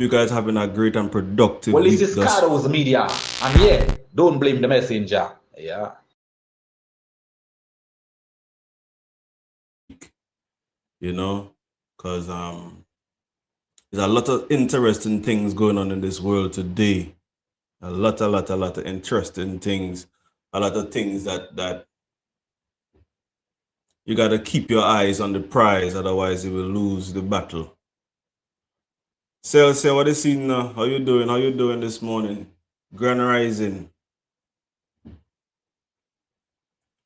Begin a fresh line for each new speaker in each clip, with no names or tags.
you guys having a great and productive
Well,
week.
this is Cardo's Media. And yeah, don't blame the messenger. Yeah.
You know, because there's a lot of interesting things going on in this world today. A lot of interesting things. A lot of things that you got to keep your eyes on the prize, otherwise you will lose the battle. Say, what is it now? How you doing? How you doing this morning? Grand Rising.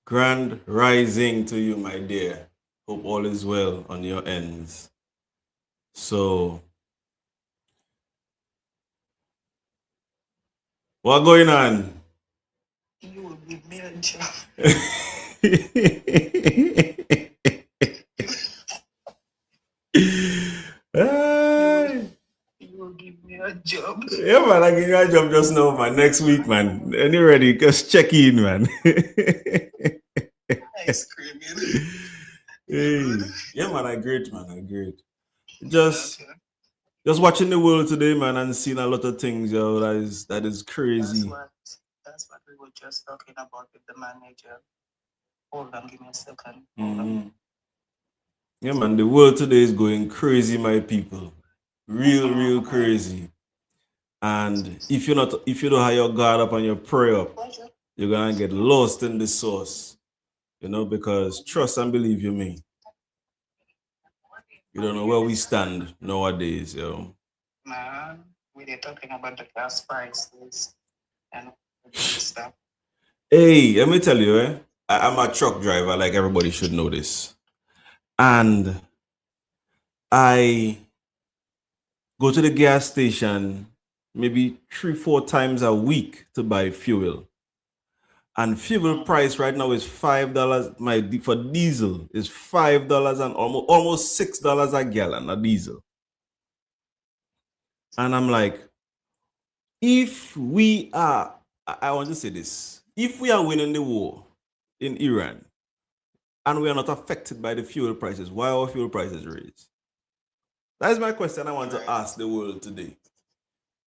Grand Rising to you, my dear. Hope all is well on your ends. So, what going on?
You will give me a job. You will give me a job.
Yeah, man, I give you a job just now, man. Next week, man. And you ready? Just check in, man.
Ice cream, you know.
Hey. Yeah, man, I great, man. I great. Just watching the world today, man, and seeing a lot of things, yo. That is crazy.
That's what we were just talking about with the manager. Hold on, give me a second.
Yeah, man, the world today is going crazy, my people. Real crazy. And if you don't have your guard up and your prayer up, you're gonna get lost in the sauce. You know, because trust and believe you me. You don't know where we stand nowadays, yo.
Man, we were talking about the gas prices and stuff.
Hey, let me tell you, I'm a truck driver, like everybody should know this. And I go to the gas station maybe 3-4 times a week to buy fuel. And fuel price right now is $5. For diesel is $5 and almost $6 a gallon of diesel. And I'm like, if we are, I want to say this, if we are winning the war in Iran and we are not affected by the fuel prices, why are fuel prices raised? That is my question I want to ask the world today.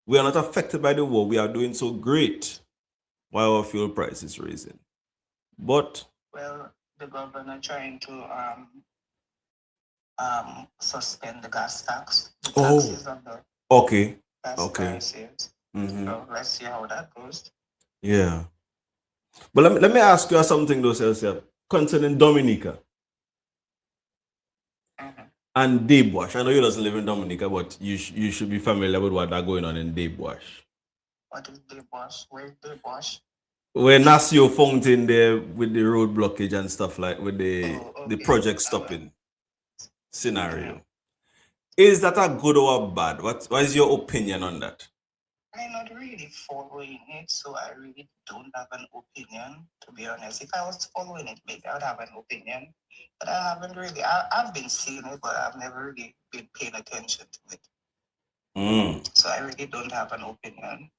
We are not affected by the war. We are doing so great. Why are fuel prices raising? But
well, the governor trying to suspend the gas tax. The taxes on the gas prices. So let's see how that goes.
Yeah. But let me ask you something though, Celsia, concerning Dominica. And Dabewash. I know you doesn't live in Dominica, but you should be familiar with what are going on in Dabewash.
What is Dabewash? Where is Dabewash?
Where Nasio Fountain there with the road blockage and stuff like with the project stopping scenario. Is that a good or a bad? What is your opinion on that?
I'm not really following it, so I really don't have an opinion, to be honest. If I was following it, maybe I would have an opinion. But I haven't really. I've been seeing it, but I've never really been paying attention to it. So I really don't have an opinion.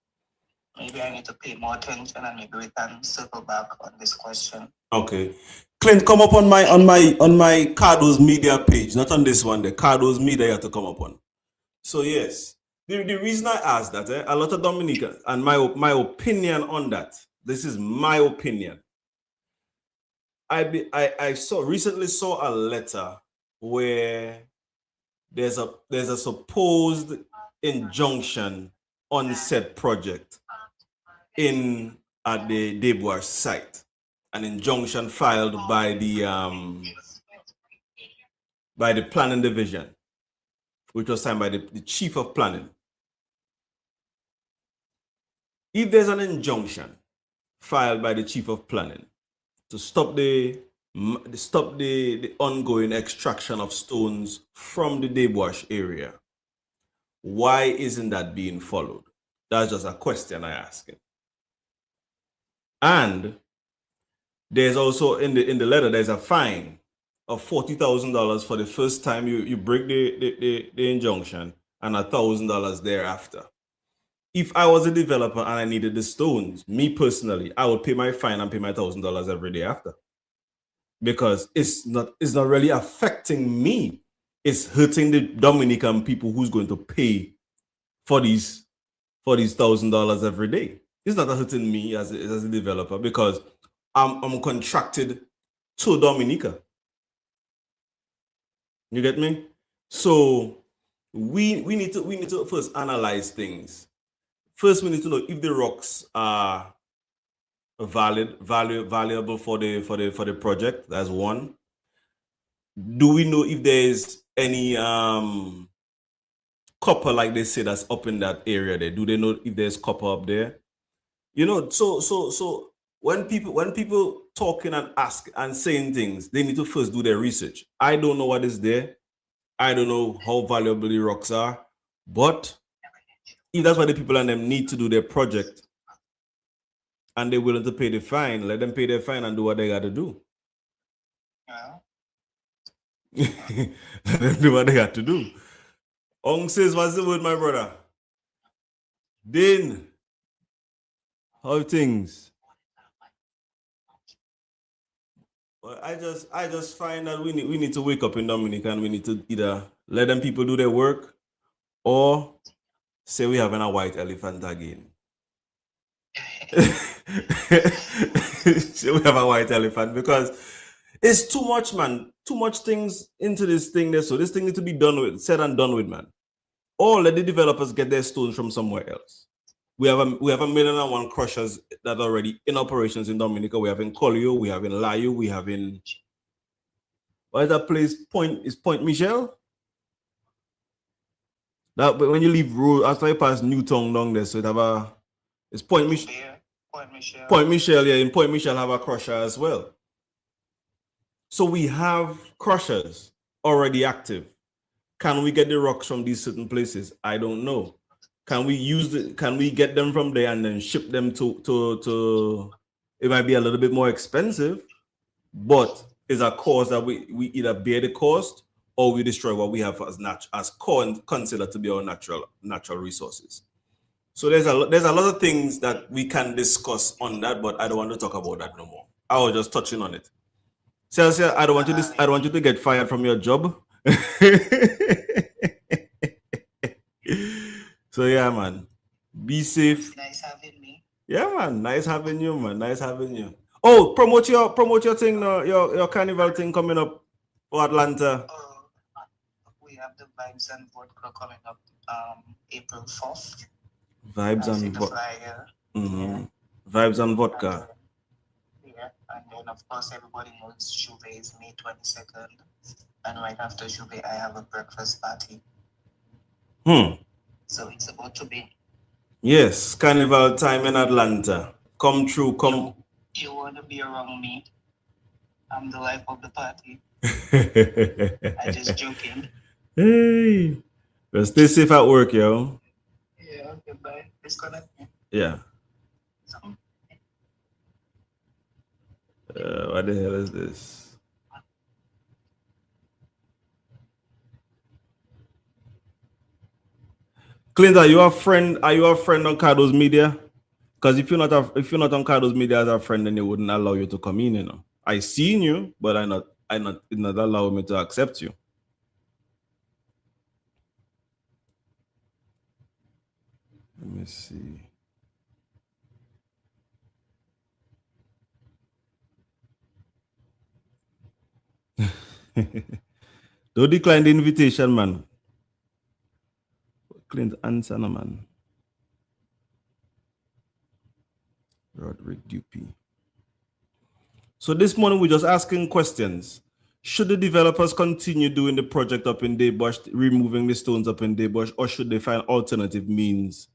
Maybe I need to pay more attention, and maybe we can circle back on this question.
Okay. Clint, come up on my Cardo's Media page, not on this one. The Cardo's Media you have to come up on. So yes, the reason I asked that, a lot of Dominicans, and my opinion on that. This is my opinion. I recently saw a letter where there's a supposed injunction on said project at the Dabewash site. An injunction filed by the planning division, which was signed by the chief of planning. If there's an injunction filed by the chief of planning to stop the ongoing extraction of stones from the Dabewash area, why isn't that being followed? That's just a question I ask him. And there's also in the letter, there's a fine of $40,000 for the first time you break the injunction, and $1,000 thereafter. If I was a developer and I needed the stones, me personally, I would pay my fine and pay my $1,000 every day after. Because it's not really affecting me. It's hurting the Dominican people who's going to pay for these $1,000 every day. It's not hurting me as a developer because I'm contracted to Dominica. You get me? So we need to first analyze things. First, we need to know if the rocks are valuable for the project. That's one. Do we know if there's any copper, like they say, that's up in that area there? Do they know if there's copper up there? You know, so when people talking and ask and saying things, they need to first do their research. I don't know what is there. I don't know how valuable the rocks are, but if that's what the people and them need to do their project and they're willing to pay the fine, let them pay their fine and do what they got to do. Let them do what they got to do. Ong says, what's the word, my brother? Din, how things? Well, I just find that we need to wake up in Dominica and we need to either let them people do their work or say we having a white elephant again. Say we have a white elephant because it's too much, man. Too much things into this thing there. So this thing needs to be done with, said and done with, man. Or let the developers get their stones from somewhere else. We have a 1,000,001 crushers that are already in operations in Dominica. We have in Collio, we have in Layu, we have in, what is that place? Point Michel? That, but when you leave road, after you pass Newtown down there, so it have it's Point Michel. Point Michel, yeah, in Point Michel have a crusher as well. So we have crushers already active. Can we get the rocks from these certain places? I don't know. Can we get them from there and then ship them to it might be a little bit more expensive, but it's a cost that we either bear the cost or we destroy what we have as considered to be our natural resources. So there's a lot of things that we can discuss on that, but I don't want to talk about that no more. I was just touching on it. Celsia, I don't want you to get fired from your job. So yeah, man. Be safe.
Nice having me.
Yeah, man. Nice having you, man. Nice having you. Oh, promote your thing, your carnival thing coming up for Atlanta.
We have the Vibes and Vodka coming up April 4th.
Vibes and Vodka. Mm-hmm. Vibes and Vodka.
Yeah, and then of course everybody knows Juve is May 22nd. And right after Juve, I have a breakfast party. So it's about to be.
Yes, carnival time in Atlanta. Come true, come.
You want to be around me? I'm the life of the party. I'm just joking.
Hey, well, stay safe at work, yo.
Yeah, goodbye. Disconnect me.
Yeah. What the hell is this? Clint, are you a friend on Cardo's Media? Because if you're not on Cardo's Media as a friend, then they wouldn't allow you to come in, you know. I seen you, but it not allow me to accept you. Let me see. Don't decline the invitation, man. Clint, answer, no, man. Roderick Dupuy. So this morning we're just asking questions. Should the developers continue doing the project up in Daybush, removing the stones up in Daybush, or should they find alternative means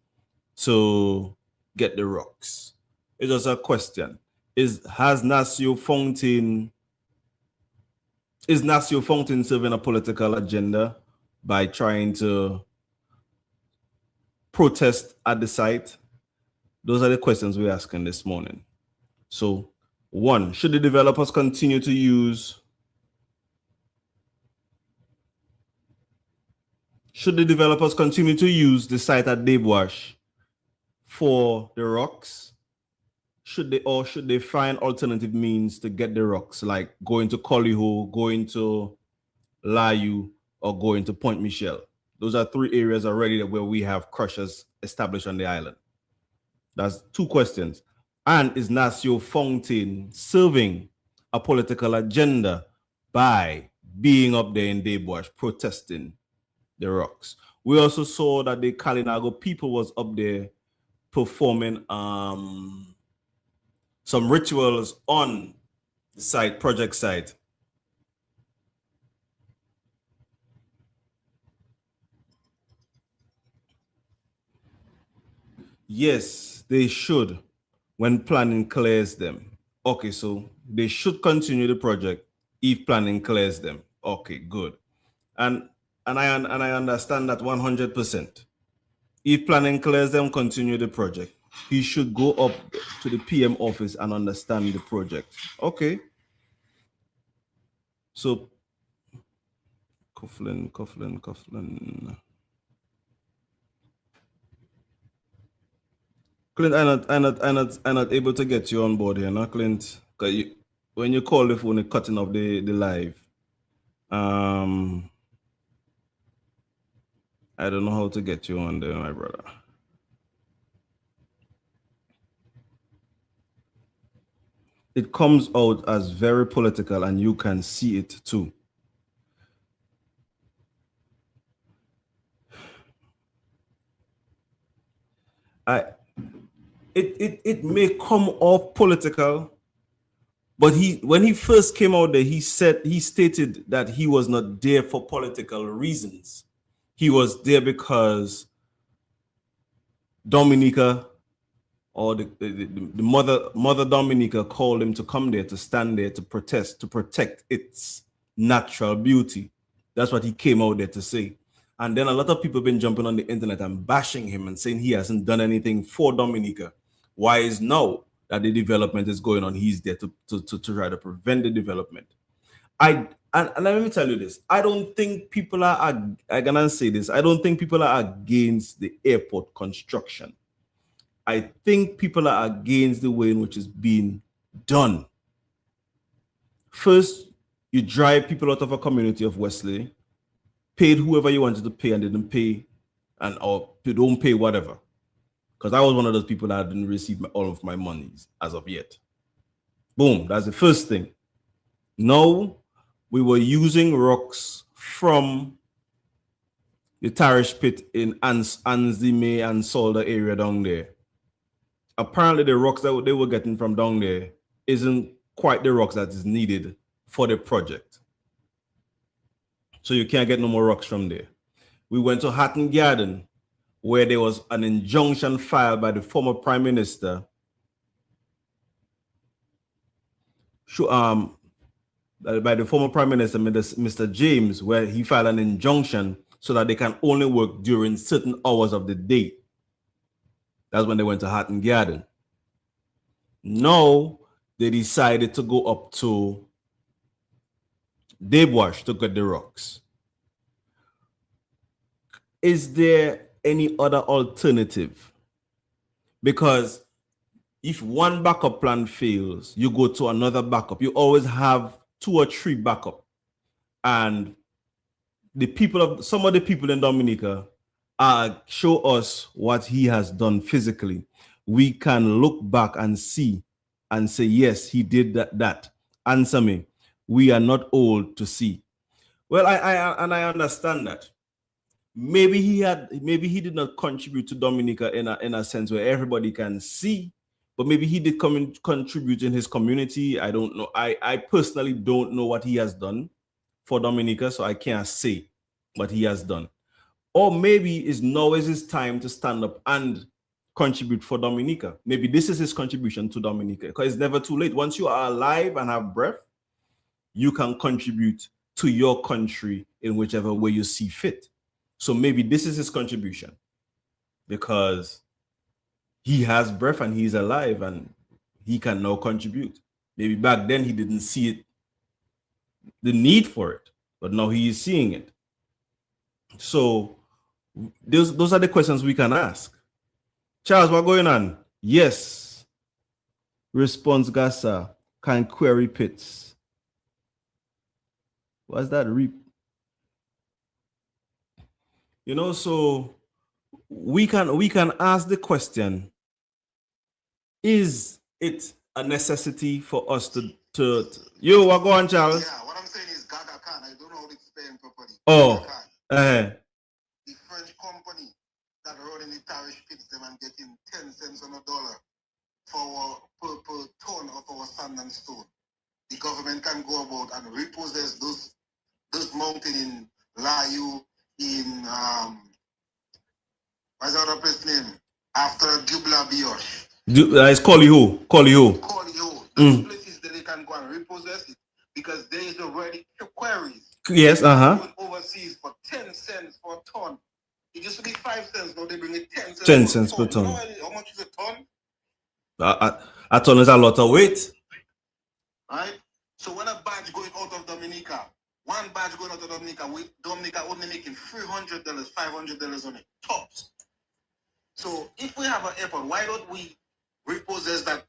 to get the rocks? It's just a question. Is Nasio Fountain serving a political agenda by trying to protest at the site? Those are the questions we're asking this morning. So, one, should the developers continue to use the site at Daybush for the rocks? Should they find alternative means to get the rocks, like going to Collyho, going to Layu, or going to Point Michel? Those are 3 areas already where we have crushers established on the island. That's 2 questions. And is Nasio Fontaine serving a political agenda by being up there in Daybush protesting the rocks? We also saw that the Kalinago people was up there performing some rituals on the site, project site. Yes, they should when planning clears them. Okay, so they should continue the project if planning clears them. Okay, good. And I understand that 100%. If planning clears them, continue the project. He should go up to the PM office and understand the project. Okay. So Coughlin. Clint, I'm not able to get you on board here, no, Clint. Because when you call the phone, you're cutting off the live. I don't know how to get you on there, my brother. It comes out as very political, and you can see it too. It may come off political, but when he first came out there, he stated that he was not there for political reasons. He was there because Dominica, or the mother Dominica, called him to come there, to stand there, to protest, to protect its natural beauty. That's what he came out there to say. And then a lot of people have been jumping on the internet and bashing him and saying he hasn't done anything for Dominica. Why is now that the development is going on, he's there to try to prevent the development? And let me tell you this. I don't think people I'm gonna say this. I don't think people are against the airport construction. I think people are against the way in which it's being done. First, you drive people out of a community of Wesley, paid whoever you wanted to pay and didn't pay, or you don't pay whatever. Because I was one of those people that didn't receive all of my monies as of yet. Boom, that's the first thing. Now, we were using rocks from the Tarish pit in Anzime and Solder area down there. Apparently, the rocks that they were getting from down there isn't quite the rocks that is needed for the project. So you can't get no more rocks from there. We went to Hatton Garden, where there was an injunction filed by the former Prime Minister, by the former Prime Minister, Mr. James, where he filed an injunction so that they can only work during certain hours of the day. That's when they went to Hatton Garden. Now they decided to go up to Daybush to get the rocks. Is there any other alternative? Because if one backup plan fails, you go to another backup. You always have 2 or 3 backup. And some of the people in Dominica show us what he has done physically. We can look back and see and say, yes, he did that. Answer me. We are not old to see. Well, I understand that. Maybe he did not contribute to Dominica in a sense where everybody can see, but maybe he did contribute in his community. I don't know. I personally don't know what he has done for Dominica, so I can't say what he has done. Or maybe it's now his time to stand up and contribute for Dominica. Maybe this is his contribution to Dominica, because it's never too late. Once you are alive and have breath, you can contribute to your country in whichever way you see fit. So maybe this is his contribution, because he has breath and he's alive and he can now contribute. Maybe back then he didn't see it, the need for it, but now he is seeing it. So those are the questions we can ask. Charles, what's going on? Yes. Response Gasa can query pits. What's that? You know, so we can ask the question: is it a necessity for us to you what go on, Charles?
Yeah, what I'm saying is Gaga Khan. I don't know how to explain properly.
Oh,
Gaga Khan, the French company that running the tariff pits them and getting 10 cents on a dollar for per ton of our sand and stone. The government can go about and repossess those mountains in Layu, in what's the other place name? After Dubla Bioche.
It's Collio.
Collio. Those places that they can go and repossess it because there is already quarries.
Yes,
Going overseas for 10 cents for a ton. It used to be 5 cents, now they bring it 10 cents.
10 cents per ton.
You know how much is a ton?
A ton is a lot of weight.
Right? So when a badge going out of Dominica, one badge going out of Dominica, Dominica only making $300, $500 on it, tops. So if we have an airport, why don't we repossess that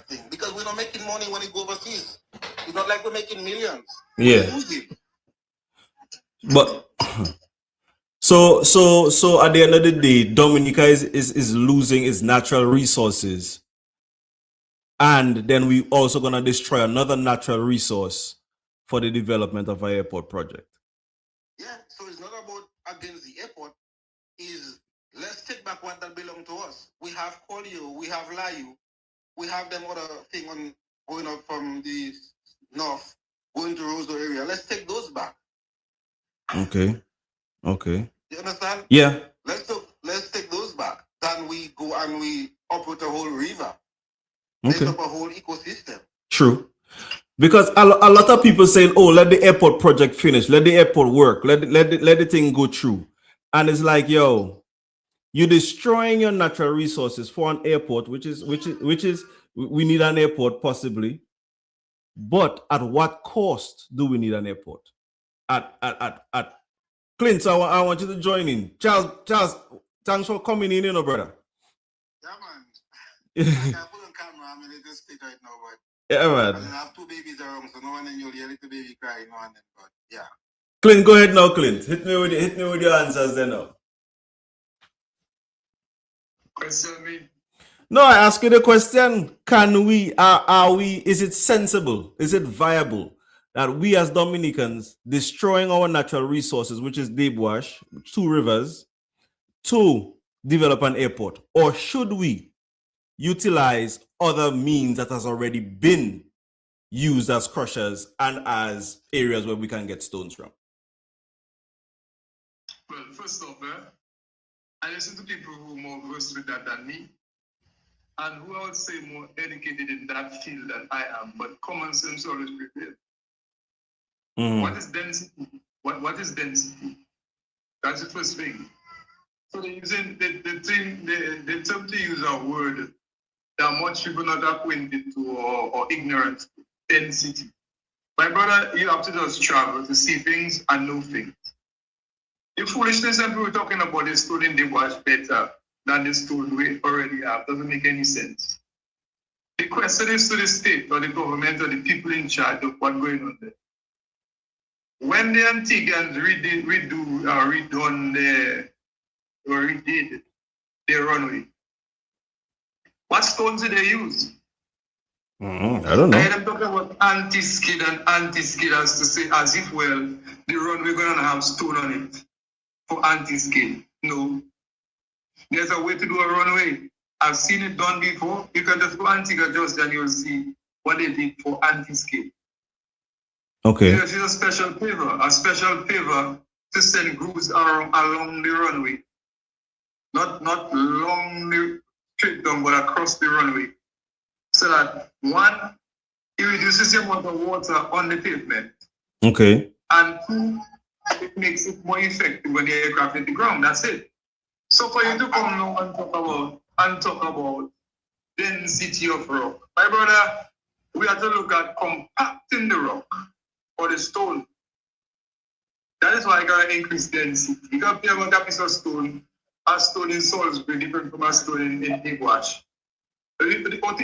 thing? Because we're not making money when it go overseas. It's not like we're making millions.
Yeah.
We're losing.
But so at the end of the day, Dominica is losing its natural resources. And then we also gonna destroy another natural resource for the development of our airport project.
Yeah, so it's not about against the airport, is let's take back what that belong to us. We have Collio, we have Layu, we have them other thing on going up from the north, going to Roseau area. Let's take those back.
Okay.
You understand?
Yeah.
Let's take those back. Then we go and we uproot a whole river.
Okay.
Make up a whole ecosystem.
True. Because a lot of people saying, "Oh, let the airport project finish, let the airport work, let the thing go through," and it's like, yo, you're destroying your natural resources for an airport, which is we need an airport possibly, but at what cost do we need an airport? At Clint, so I want you to join in. Charles, thanks for coming in, brother.
Yeah, man. I can't put on camera. I'm in this state right now, but
yeah, man.
I have 2 babies around, so no one in you'll hear little baby crying, no one. But yeah.
Clint, go ahead now, Clint. Hit me with your answers then now.
Question me.
No, I ask you the question: can we? Are we? Is it sensible? Is it viable that we as Dominicans destroying our natural resources, which is deep wash, 2 rivers, to develop an airport, or should we utilize other means that has already been used as crushers and as areas where we can get stones from?
Well, first off, I listen to people who are more versed with that than me, and who I would say more educated in that field than I am, but common sense always prevails. What is density? What is density? That's the first thing. So they're using they attempt to use a word that much people not acquainted to or ignorant to. Density. My brother, you have to just travel to see things and know things. The foolishness that we were talking about is stone in the wash better than the stone we already have. Doesn't make any sense. The question is to the state or the government or the people in charge of what's going on there. When the Antiguans redid their runway, what stones did they use?
I don't know.
I'm talking about anti-skid and anti-skid as to say, as if, well, the runway going to have stone on it for anti-skid. No. There's a way to do a runway. I've seen it done before. You can just go Antigua just and you'll see what they did for anti-skid.
Okay.
This is a special paver to send grooves along the runway. Not long the straight down, but across the runway. So that one, it reduces the amount of water on the pavement.
Okay.
And 2, it makes it more effective when the aircraft hit the ground. That's it. So for you to come now and talk about density of rock, my brother, we have to look at compacting the rock or the stone. That is why I gotta increase density. You can pay about a piece of stone, a stone in Salisbury different from a stone in Big Wash. The one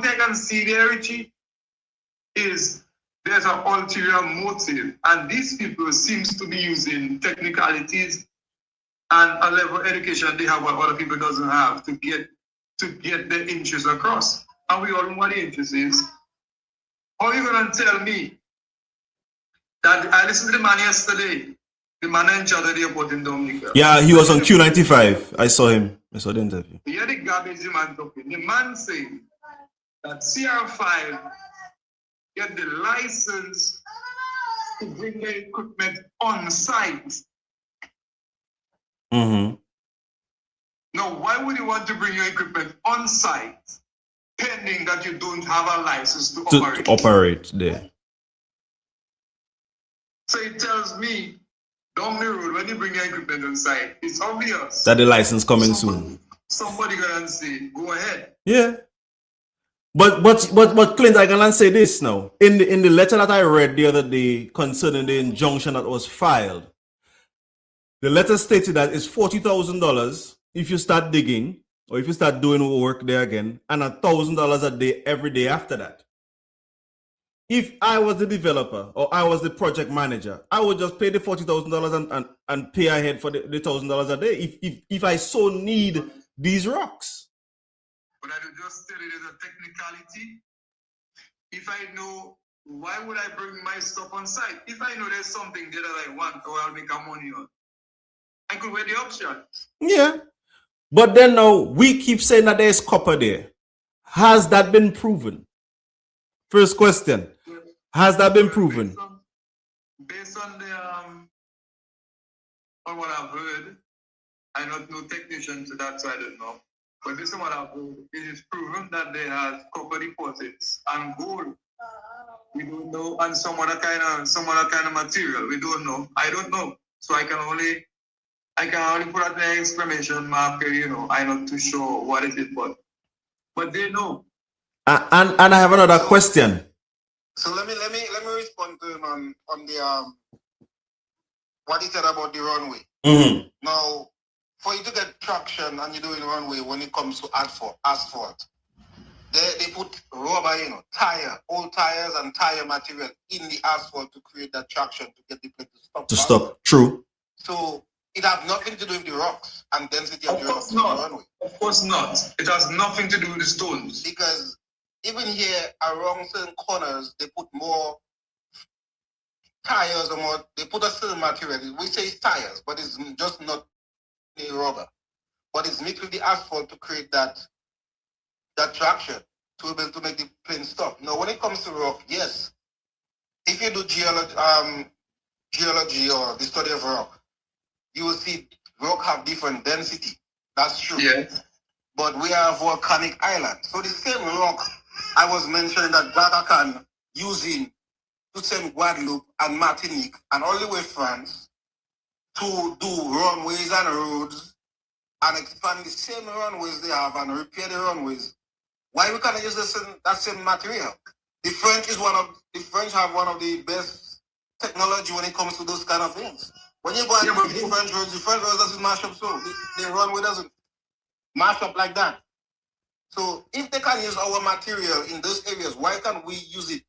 thing I can see there, Richie, is there's an ulterior motive, and these people seems to be using technicalities and a level of education they have what other people doesn't have to get their interests across. And we all know what the interest is. How are you gonna tell me that I listened to the man yesterday, the man in charge of the airport in Dominica?
Yeah, he was on Q95. I saw him. I saw the interview.
Yeah, the garbage the man talking. The man saying that CR5 get the license to bring the equipment on site.
Mm-hmm.
Now, why would you want to bring your equipment on site pending that you don't have a license to operate?
To operate there.
So it tells me down the road when you bring your equipment on site, it's obvious
that the license coming soon.
Somebody gonna say, go ahead.
Yeah. But Clint, I can say this now. In the letter that I read the other day concerning the injunction that was filed, the letter stated that it's $40,000 if you start digging or if you start doing work there again, and $1,000 a day every day after that. If I was the developer or I was the project manager, I would just pay the $40,000 and pay ahead for the $1,000 a day if I so need these rocks.
But I would just tell it as a technicality. If I know, why would I bring my stuff on site? If I know there's something there that I want or I'll make a money on, I could weigh the options.
Yeah. But then now we keep saying that there's copper there. Has that been proven? First question. Has that been proven?
Based on the on what I've heard, I'm not no technician to that, so I don't know. But based on what I've heard, it is proven that they have copper deposits and gold. We don't know, and some other kind of material. We don't know. I don't know. So I can only put out the exclamation mark. I'm not too sure what it is, but they know.
And I have another question.
So let me respond to him on the what he said about the runway.
Mm-hmm.
Now, for you to get traction and you're doing runway when it comes to asphalt, they put rubber, old tires and tire material in the asphalt to create that traction to get the plane to stop.
Stop. True.
So it has nothing to do with the rocks and density of the runway.
Of course not. It has nothing to do with the stones.
Because even here around certain corners, they put more tires or more. They put a certain material. We say it's tires, but it's just not the rubber. But it's mixed with the asphalt to create that traction to be able to make the plane stop. Now, when it comes to rock, yes, if you do geology or the study of rock, you will see rock have different density. That's true.
Yes.
But we are a volcanic island. So the same rock I was mentioning that Gaga Khan using to send Guadeloupe and Martinique and all the way France to do runways and roads and expand the same runways they have and repair the runways. Why we can't use that same material? The French have one of the best technology when it comes to those kind of things. When you go and the French roads doesn't mash up so. The runway doesn't mash up like that. So if they can use our material in those areas, why can't we use it?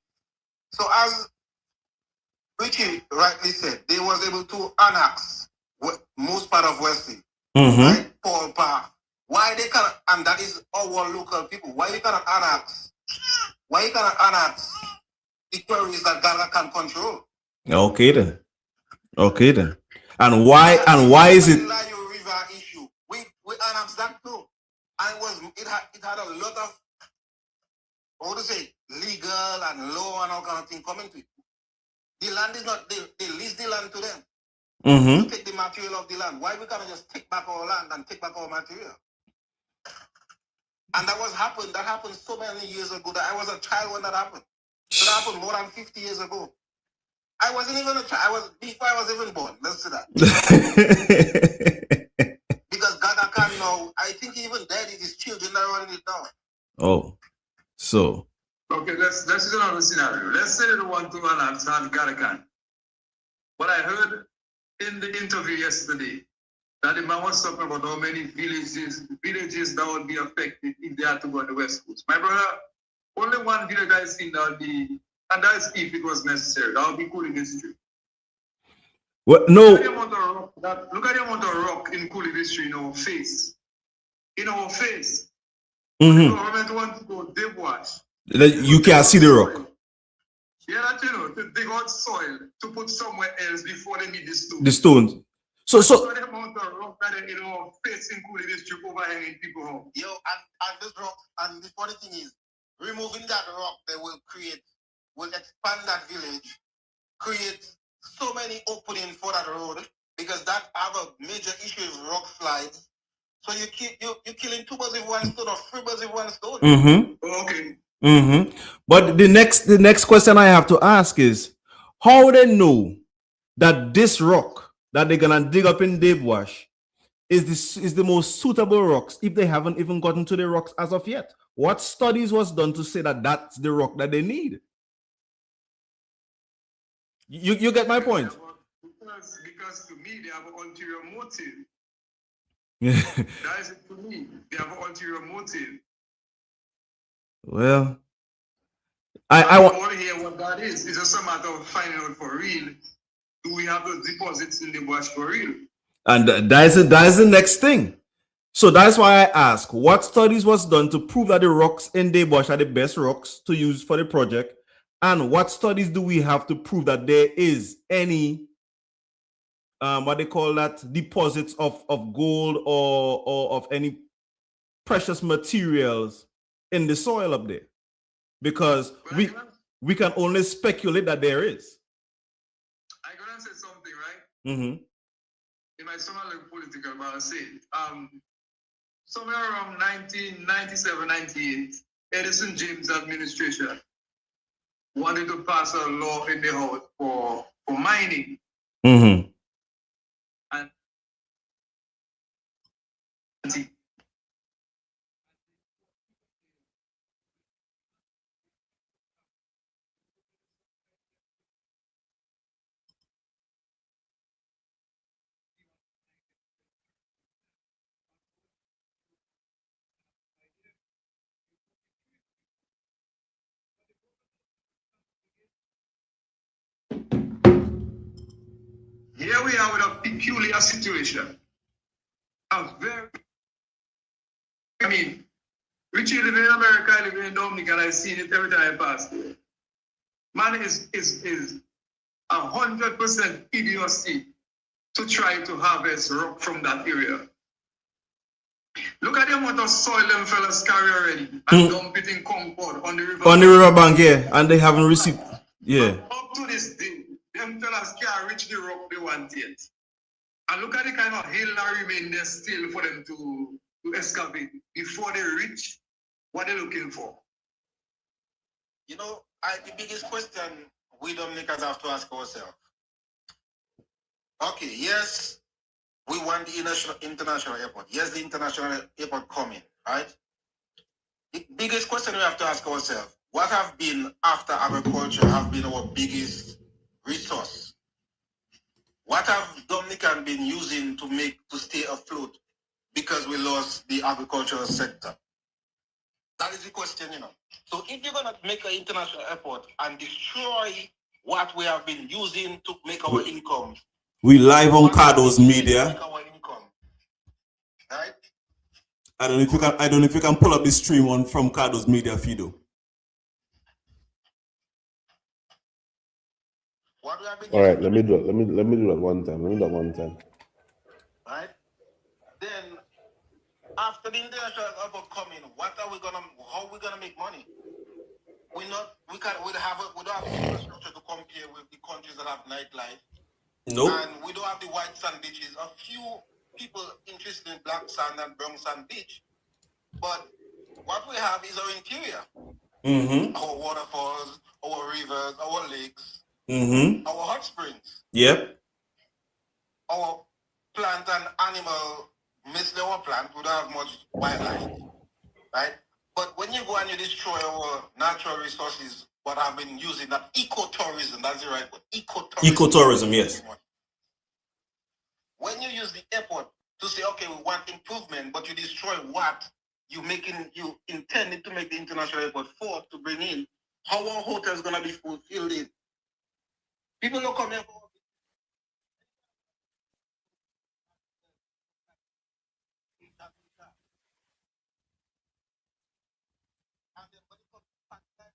So as Richie rightly said, they was able to annex most part of Wesley, right? Paul Park. Why they cannot, and that is our local people. Why you cannot annex? Why you cannot annex the territories that Ghana can control? Okay then.
And why is it?
Layo River issue. We annexed that too. And it had a lot of legal and law and all kind of thing coming to it. The land is not they lease the land to them. To take the material of the land. Why we can't just take back our land and take back our material? And that happened so many years ago that I was a child when that happened. So that happened more than 50 years ago. I wasn't even a child. Before I was even born. Let's say that. Because Gaga Khan now, I think he even dead. It is children that are running it now.
Oh, so.
Okay, let's do another scenario. Let's say the one to annex Gaga Khan. What I heard in the interview yesterday, that the man was talking about how many villages that would be affected if they had to go on the West Coast. My brother, only one village I seen that would be, and that's if it was necessary, that would be cool in history.
What?
Look at
No.
the amount of rock look at the amount of rock in Cooley District in our face. In our face. When the government wants to go deep wash.
You can't see the rock.
Yeah, that to dig out soil to put somewhere else before they need the stone.
The stones. So
the amount of rock that they facing Cooley District overhanging people home.
Yo, and this rock, and the funny thing is, removing that rock, they will expand that village, create so many openings for that road, because that have a major issue is rock slides. So you're killing two birds with one stone, or three birds with one stone.
Okay.
But the next question I have to ask is, how they know that this rock that they're gonna dig up in Dave Wash is the most suitable rocks if they haven't even gotten to the rocks as of yet? What studies was done to say that that's the rock that they need? You get my point?
Because to me, they have an ulterior motive. That is it to me. They have an ulterior motive.
Well, I want
to hear what that is. It's just a matter of finding out for real. Do we have those deposits in the bush for real?
And that is the next thing. So that's why I ask, what studies was done to prove that the rocks in the bush are the best rocks to use for the project? And what studies do we have to prove that there is any what they call that, deposits of gold or of any precious materials in the soil up there? Because we can only speculate that there is.
I'm gonna say something, right?
Mm-hmm.
It might sound like political, but I'll say somewhere around 1997, 98, Edison James administration wanted to pass a law in the house for mining.
Mm-hmm.
And here we are with a peculiar situation. Richie living in America, I live in Dominican, and I see it every time I pass there. Man is 100% idiocy to try to harvest rock from that area. Look at the amount of soil them fellas carry already and dump it in Concord on the river.
On the riverbank, yeah, and they haven't received, yeah.
Up to this day, them fellas can't reach the rock they want yet. And look at the kind of hill that remain there still for them to excavate before they reach what they're looking for.
You know, the biggest question we Dominicans have to ask ourselves. Okay, yes, we want the international airport. Yes, the international airport coming, right? The biggest question we have to ask ourselves, what have been after agriculture have been our biggest resource? What have Dominican been using to stay afloat because we lost the agricultural sector? That is the question, you know. So if you're gonna make an international airport and destroy what we have been using to make our income,
we live on Cardo's Media.
Make our income, right?
I don't know if you can pull up the stream on from Cardo's Media feed.
All right, let me do it. Let me do that one time.
Right? Then after the international airport coming, how are we gonna make money? We don't have the infrastructure to compare with the countries that have nightlife.
Nope.
And we don't have the white sand beaches. A few people interested in black sand and brown sand beach. But what we have is our interior.
Mm-hmm.
Our waterfalls, our rivers, our lakes, our hot springs.
Yep.
Our plant and animal, mostly our plant, we don't have much wildlife. Right? But when you go and you destroy our natural resources, what I've been using, that ecotourism, that's the right word.
Ecotourism, yes.
When you use the airport to say, okay, we want improvement, but you destroy what you intended to make the international airport for to bring in, how our hotel is gonna be fulfilled in. People don't come here for And then when it comes to fact life,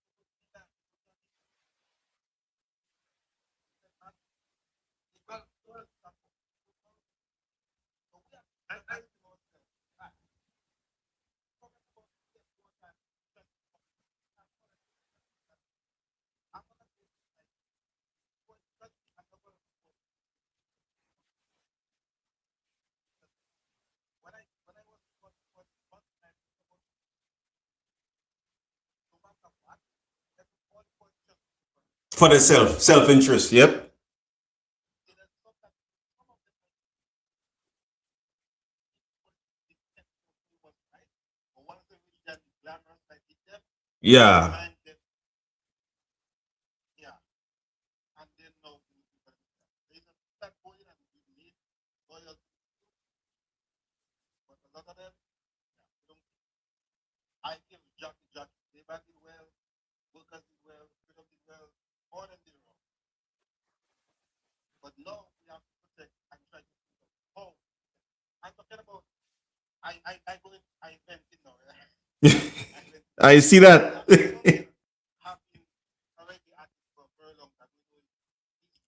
For the self interest. Yep. Yeah.
yeah, and then no, there's a that going and we need loyalty, but a lot of them, don't. I give Jack, they back it well, workers did well, freedom did well, more than did wrong. But now we have to protect and try to oh, I'm talking about I go in, I invent it now.
I see that.
Have been already at it for a very long time. We know it's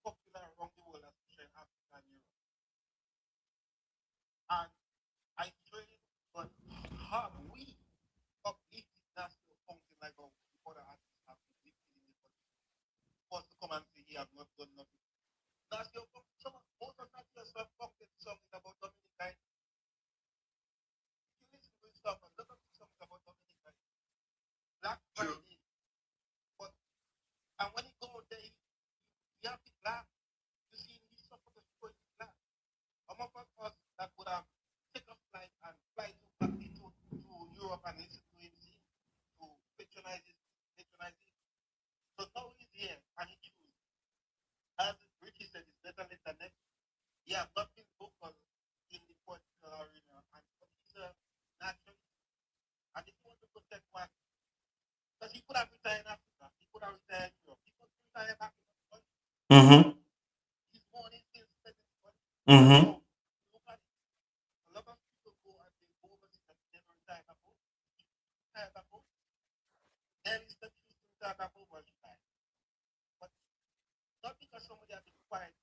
popular around the world, especially in Africa and Europe. And I train, but have we uplifted national function like our other artists have been lifted in the country? For us to come and say he have not done nothing. National function, most of national have function something about Dominican. If you listen to his stuff, a lot of songs about Dominican. Black Friday. But and when he go there, he have the black. You see, he's supposed to go in black. Some of us that would have taken a flight and fly to Europe and listen to him sing, to patronize it. So now he's here and he chooses. As Richie said, it's better late than never. He have not been vocal in the political arena, and he's a natural. And if you want to protect one, because he could have retired in Africa, he could have retired in Europe, he could retire back in the country.
Mm-hmm.
His money is still spent in the country.
Mm-hmm.
So, look at it. A lot of people go and they go overseas and they never retire back home. Retire back home. There is the truth to retire back home or retire. But not because somebody has been quiet,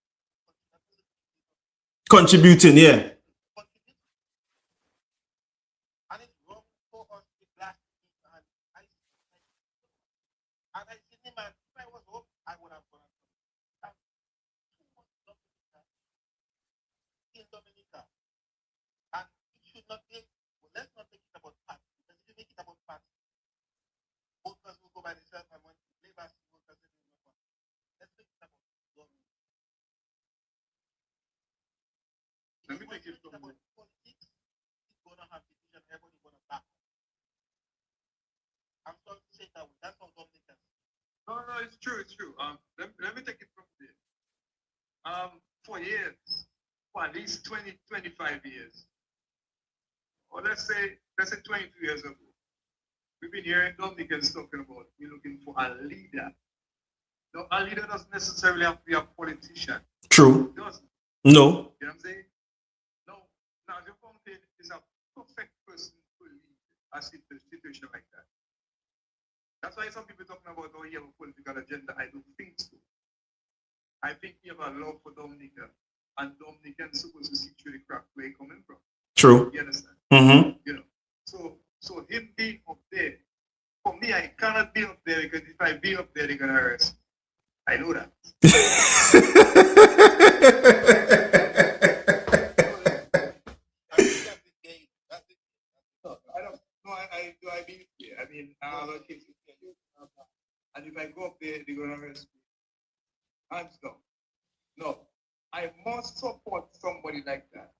but
Contributing, yeah.
contributing. And it's wrong for us to be blasting him. And I see him, and if I was home, I would have gone. Too much Dominica in Dominica. And it should not be, well, let's not make it about parts. Because if you make it about parts, workers will go by themselves, and when labor workers will not want. Let's make it about Dominica.
Let me take it from
about politics, it's going to have division, everybody's going to back. I'm sorry to say that way. That's how Dominicans.
No, it's true. Let me take it from there. For years, for at least 20, 25 years, or let's say 22 years ago, we've been hearing Dominicans talking about we're looking for a leader. No, a leader doesn't necessarily have to be a politician.
True.
It doesn't.
No.
You know what I'm saying? No. Now, the fountain is a perfect person to lead a situation like that. That's why some people talking about, oh, you have a political agenda. I don't think so. I think you have a love for Dominica, and Dominicans supposed to see through the crack where he's coming from.
True.
You understand?
Mm-hmm.
You know. So him being up there, for me, I cannot be up there because if I be up there, they're gonna arrest me. I know that. I mean, I mean, and if I go up there, they're gonna arrest me. Hands down. No, I must support somebody like that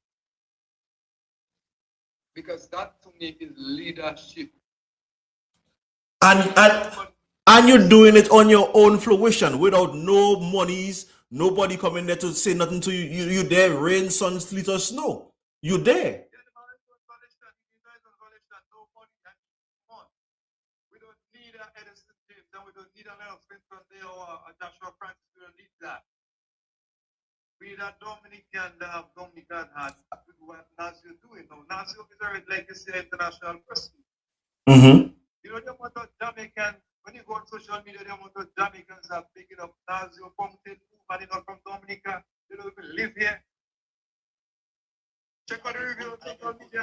because that to me is leadership.
And you're doing it on your own fruition without no monies, nobody coming there to say nothing to you. You there, rain, sun, sleet, or snow. You there.
We don't need an Edison James, and we don't need an Elf Clinton or a Joshua Francis. We don't need that. we that Dominican that have Dominican had with what Nazio doing. Now, Nazio is already like you say international person.
Mm-hmm.
You know, the amount of Jamaican, when you go on social media, the amount of Jamaicans are picking up Nazio from Timbuktu, not from Dominica. They don't even live here. Check out the review on social media.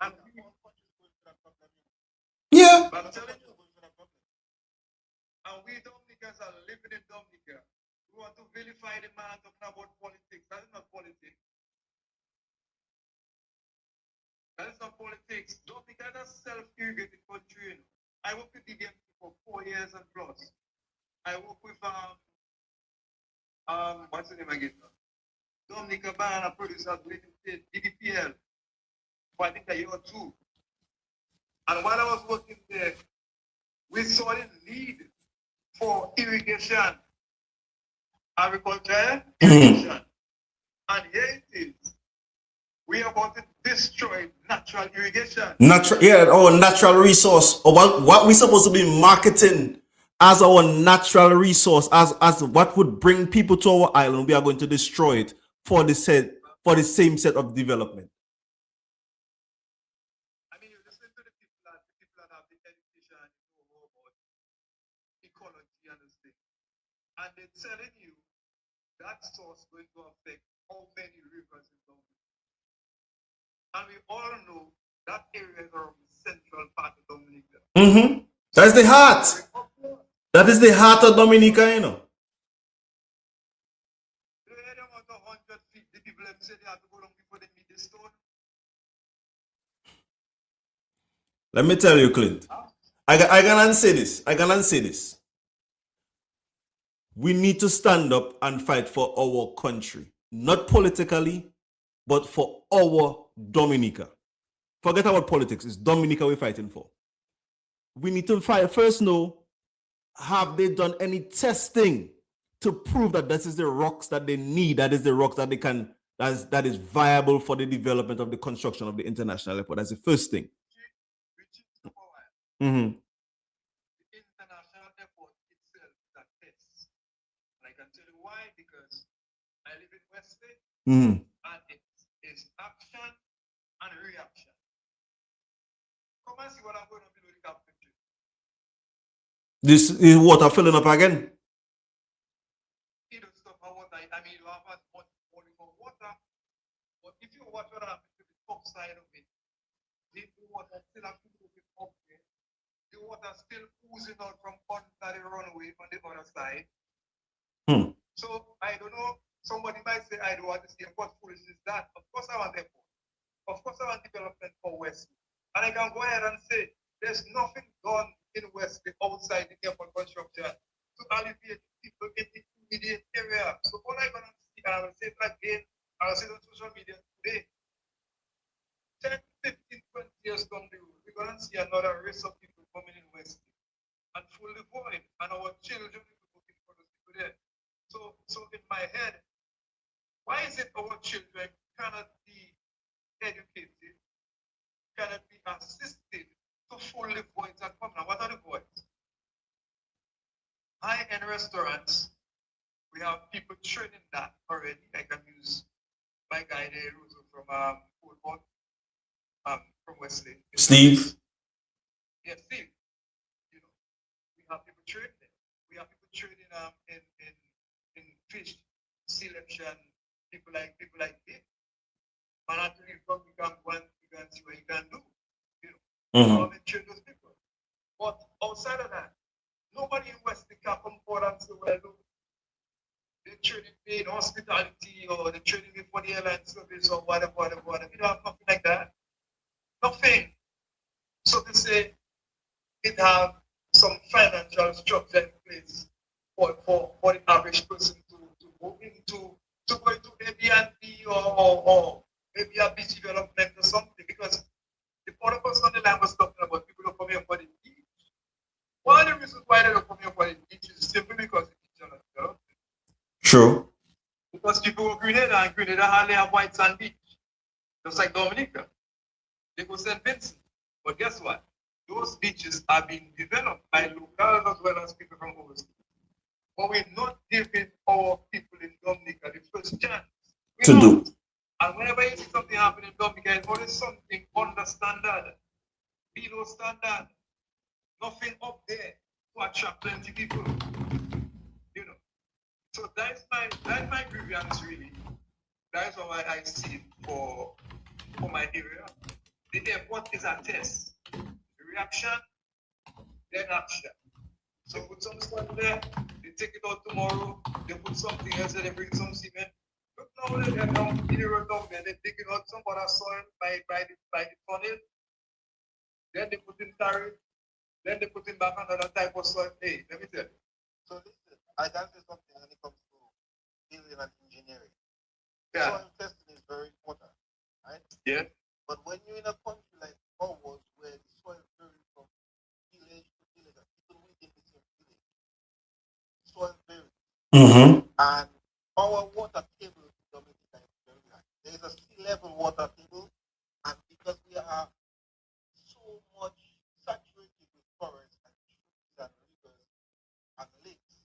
And
Yeah.
but I'm telling you, and we Dominicans are living in Dominica. We want to vilify the man talking about politics. That is not politics. That is not politics. Dominica is a self-irrigated country. I worked with DDMC for 4 years and plus. I work with what's the name again? Dominica Banana producer with DDPL for I think a year or two. And while I was working there, we saw the need for irrigation, agriculture, irrigation. And here it is. We are about to destroy natural irrigation.
Our natural resource, or what we're supposed to be marketing as our natural resource, as what would bring people to our island. We are going to destroy it for the same set of development.
I mean, you listen to the people that have the education and know about ecology and this thing, and they're telling you that source going to affect how many rivers in Dominica. And we all know that area is around the central part of Dominica.
Mm-hmm. That's the heart. That is the heart of Dominica, you know.
You hear them out of 100 feet, the people have said they have to go long before they meet the stone.
Let me tell you, Clint. I can say this. We need to stand up and fight for our country. Not politically, but for our Dominica. Forget about politics. It's Dominica we're fighting for. We need to first know, have they done any testing to prove that this is the rocks that they need, that is the rocks that they can, that is viable for the development of the construction of the international airport? That's the first thing. Mm-hmm.
The international airport itself is a test. And I can tell you why, because I live in West State, and it's action and reaction. Come and see what I'm going to do with the captain.
This is water filling up again.
You don't stop for water. I mean, you have as much money for water, but if you watch what happens to the top side of it, the water still has to go up there. The water still oozing out from under the runway on the other side. So I don't know. Somebody might say, I don't want to see what foolish is that. Of course I want airport. Of course I want development for West. And I can go ahead and say there's nothing done in West outside the airport construction to alleviate people in the immediate area. So all I'm gonna see, and I will say it again, I will say it on social media today. 10, 15, 20 years down the road, we're gonna see another race of people coming in West and full the void, and our children will be looking for those people there. So in my head, why is it our children cannot be educated, cannot be assisted to fill the voids that come now? What are the voids? High-end restaurants, we have people training that already. I can use my guy there, from Fort from Wesley.
Steve.
Yeah, Steve. You know, we have people training there. We have people training in fish selection. People like it. But actually, you can go and you can see what you can do. You know, train those people. But outside of that, nobody in West can come forward and say, well, look, they're training me in hospitality or they're training me for the airline service or whatever. We don't have nothing like that. Nothing. So to say, it have some financial structure in place for the average person to go into Airbnb or maybe a beach development or something, because the part of us on the land was talking about people who come here for the beach. One of the reasons why they don't come here for the beach is simply because the beach are not developed.
True.
Because people go Grenada, and Grenada hardly have white sand beach, just like Dominica. They go St. Vincent. But guess what? Those beaches are being developed by locals as well as people from overseas. but we're not giving our people in Dominica the first chance. We
To
don't.
do.
And whenever you see something happen in Dominica, it's always something under standard, below standard, nothing up there to attract plenty people. You know. So that's my grievance really. That's why I see it for my area. The airport is a test. The reaction, then action. So put some stuff there, they take it out tomorrow, they put something else there, they bring some cement. Look now, they're down in the road down there, they're digging out some other soil by the tunnel. Then they put in tariff, then they put in back another type of soil. Hey, let me tell you.
So listen, I can say something when it comes to building and engineering.
Yeah.
Soil testing is very important, right?
Yeah.
But when you're in a country like ours, where the soil varies from village to village, and people within the same village, soil varies.
Mm-hmm.
And our water table in Dominica is very high. There is a sea level water table, and because we are so much saturated with forests and trees and rivers and lakes,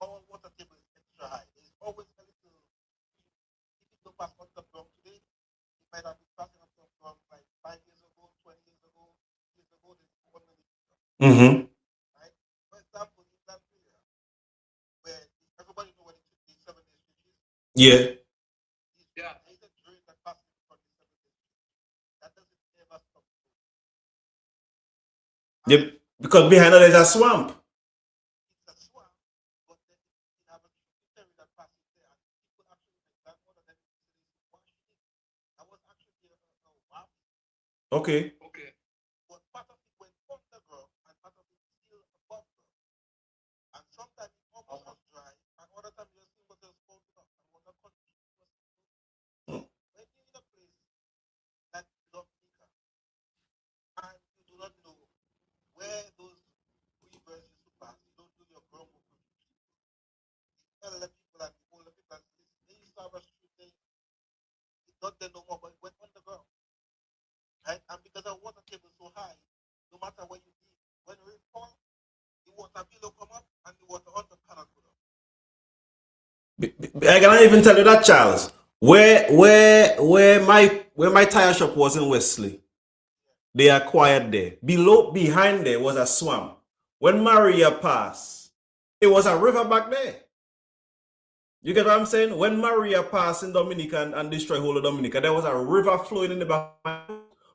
our water table is extra high. There's always a little, if you go past underground today, you might have been passing underground like 5 years ago, 20 years ago, there's 1 minute.
Mm-hmm.
Right? For example, in that area, where everybody know what the 7 days stretch is,
Yeah.
Yeah.
there's a drain that passes in front of the 7 days stretch. That doesn't ever stop.
Yep. Because behind it there's a swamp.
It's a swamp, but then you have a tributary that passes there, and people actually make that water that is washing it. I was actually there a while,
Okay.
Okay.
but part of it went underground and part of it is still above ground. And sometimes it almost was dry, and other times you're seeing water spouting up and water continues. So when you're in a place that is Dominica and you do not know where those rivers used to pass, you don't do your groundwork with the people. The elder people and the older people, and they used to have a street there. It's not there no more, but it went underground. Right? And because the water table is so high, no matter where you dig, when rain falls, the water below come up and the water under cannot go down.
I cannot even tell you that, Charles. Where my tire shop was in Wesley, they acquired there. Behind there was a swamp. When Maria passed, it was a river back there. You get what I'm saying? When Maria passed in Dominica and destroyed whole of Dominica, there was a river flowing in the back.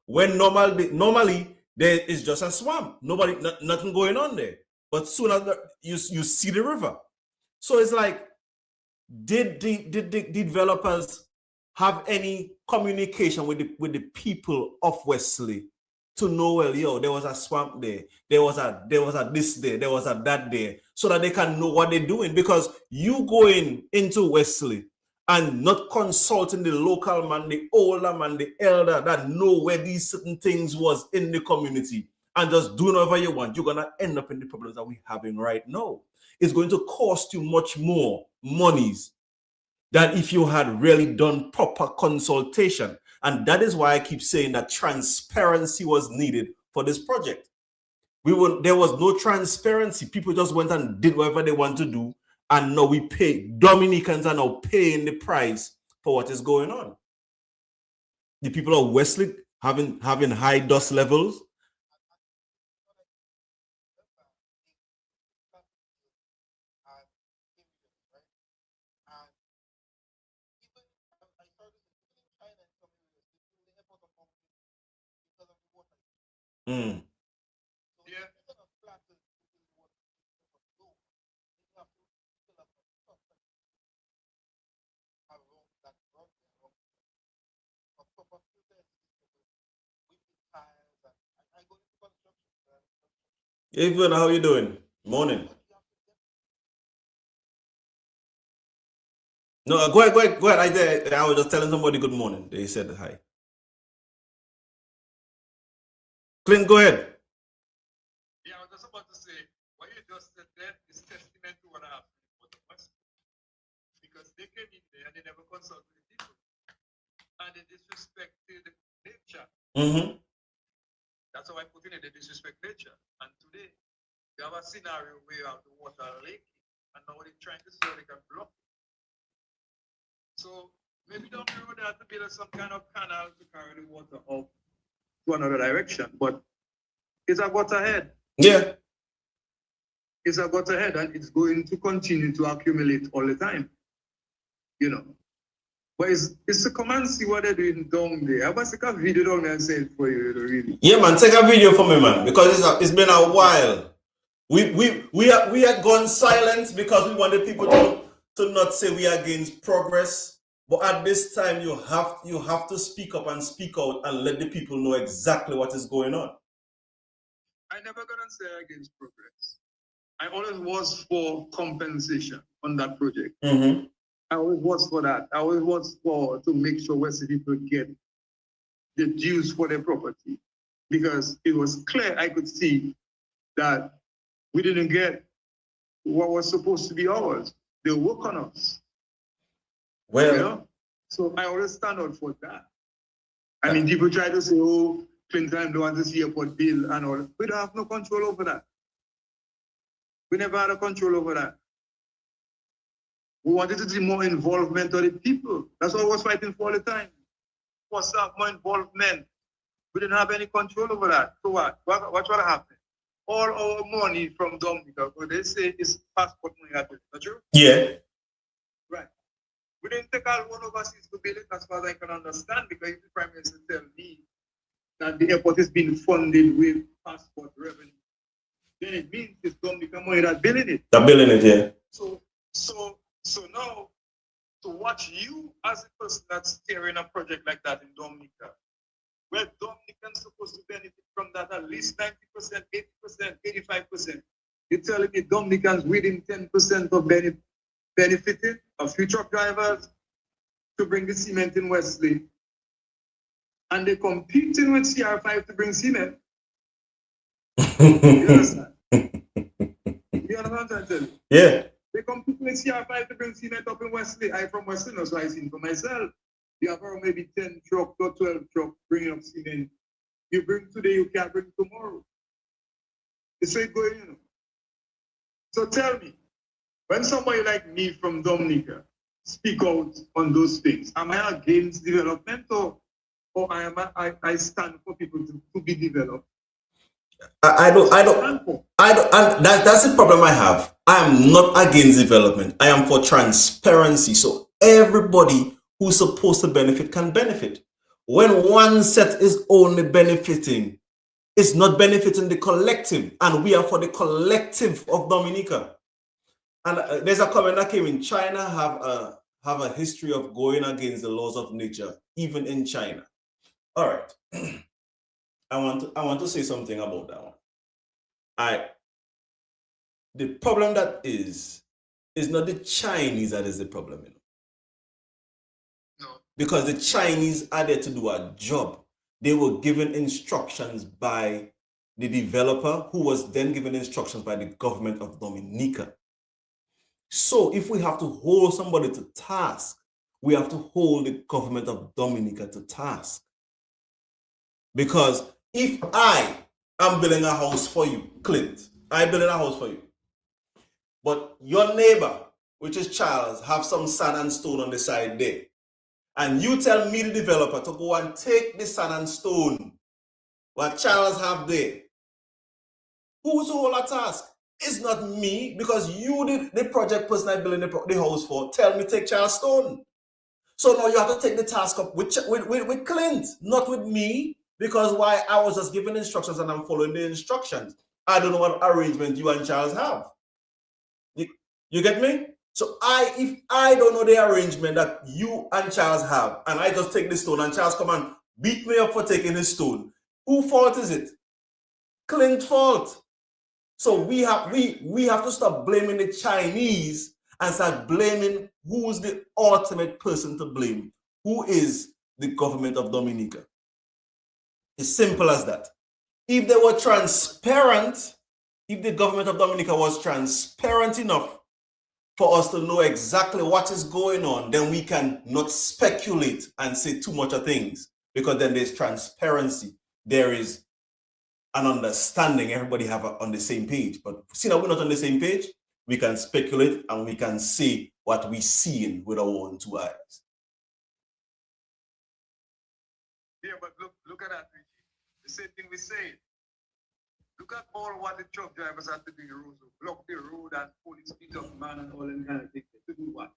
When normally there is just a swamp. Nothing going on there. But soon as you see the river. So it's like, did the developers have any communication with the people of Wesley to know, well, yo, there was a swamp there, there was a this there, there was a that there, so that they can know what they're doing? Because you going into Wesley and not consulting the local man, the older man, the elder that know where these certain things was in the community, and just doing whatever you want, you're gonna end up in the problems that we're having right now. It's going to cost you much more monies than if you had really done proper consultation. And that is why I keep saying that transparency was needed for this project. There was no transparency. People just went and did whatever they want to do. And now we pay. Dominicans are now paying the price for what is going on. The people of Wesley having high dust levels. Mm.
Yeah.
Hey, good. How you doing? Morning. No, go ahead. I was just telling somebody good morning. They said hi. Clint, go ahead.
Yeah, I was just about to say, what you just said there is testament to what happened for the West. Because they came in there and they never consulted the people. And they disrespected nature.
Mm-hmm.
That's how I put in it, they disrespect nature. And today, you have a scenario where you have the water leaking. And now they're trying to see how they can block it. So maybe down the road they have to build some kind of canal to carry the water up to another direction. But it's a got ahead.
Yeah.
It's a got ahead, and it's going to continue to accumulate all the time. You know. But it's to come and see what they're doing down there. I must take a video down there and say it for you, really.
Yeah, man, take a video for me, man, because it's been a while. We had gone silent because we wanted people to not say we are against progress. But at this time, you have to speak up and speak out and let the people know exactly what is going on.
I never gonna say against progress. I always was for compensation on that project.
Mm-hmm.
I always was for that. I always was for to make sure West people get the dues for their property, because it was clear I could see that we didn't get what was supposed to be ours. They work on us.
Well,
you know? So I always stand out for that. I mean, people try to say, oh, Clinton don't want to see airport bill and all. We don't have no control over that. We never had a control over that. We wanted to see more involvement of the people. That's what I was fighting for all the time. Was more involvement. We didn't have any control over that. So what? What happened? All our money from Dominica, what they say is passport money. Not true?
Yeah.
Right. We didn't take all one overseas to build it, as far as I can understand, because if the Prime Minister tell me that the airport is being funded with passport revenue, then it means it's Dominica money that's building it.
They're building it, yeah.
So now, to watch you as a person that's steering a project like that in Dominica, where Dominicans supposed to benefit from that at least 90%, 80%, 85%. You're telling me Dominicans within 10% of benefiting of few truck drivers to bring the cement in Wesley, and they're competing with CR5 to bring cement. You understand? You understand what I'm trying to tell you?
Yeah.
They compete with CR5 to bring cement up in Wesley. I'm from Wesley, so I seen for myself. You have around maybe 10 trucks or 12 trucks bringing up cement. You bring today, you can't bring tomorrow. It's straight going, you know. So tell me, when somebody like me from Dominica speak out on those things, am I against development or I stand for people to be developed?
That's the problem I have. I am not against development. I am for transparency. So everybody who's supposed to benefit can benefit. When one set is only benefiting, it's not benefiting the collective. And we are for the collective of Dominica. And there's a comment that came in. China have a history of going against the laws of nature, even in China. All right. I want to say something about that one. The problem that is not the Chinese that is the problem, you know.
No.
Because the Chinese are there to do a job. They were given instructions by the developer, who was then given instructions by the government of Dominica. So if we have to hold somebody to task, we have to hold the government of Dominica to task. Because if I am building a house for you, Clint, I'm building a house for you, but your neighbor, which is Charles, have some sand and stone on the side there, and you tell me, the developer, to go and take the sand and stone what Charles have there, who's all a task? It's not me, because you, the project person I building the house for, tell me take Charles stone. So now you have to take the task up with Clint, not with me, because why? I was just given instructions and I'm following the instructions. I don't know what arrangement you and Charles have. You get me? So if I don't know the arrangement that you and Charles have, and I just take the stone and Charles come and beat me up for taking his stone, whose fault is it? Clint's fault. So we have to stop blaming the Chinese and start blaming who's the ultimate person to blame, who is the government of Dominica. It's simple as that. If they were transparent, if the government of Dominica was transparent enough for us to know exactly what is going on, then we can not speculate and say too much of things, because then there's transparency. There is an understanding. Everybody have on the same page. But see, now we're not on the same page. we can speculate and we can see what we see with our own two eyes.
Yeah, but look at that. The same thing we say. Look at all what the truck drivers have to do in the road. So block the road and police beat up man and all them kind of things. To do what?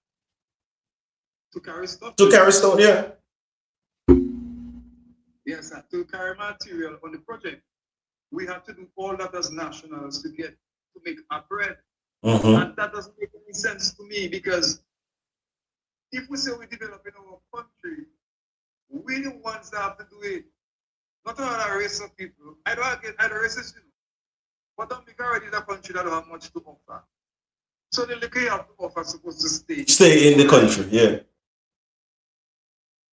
To carry stuff?
To carry stuff, yeah.
Yes, sir. To carry material on the project. We have to do all that as nationals to make our bread. And that doesn't make any sense to me, because if we say we develop in our country, we're the ones that have to do it. Not another race of people. I don't get other races, you know. But Dominica already is a country that don't have much to offer. So the liquor you have to offer is supposed to
stay in the country, yeah.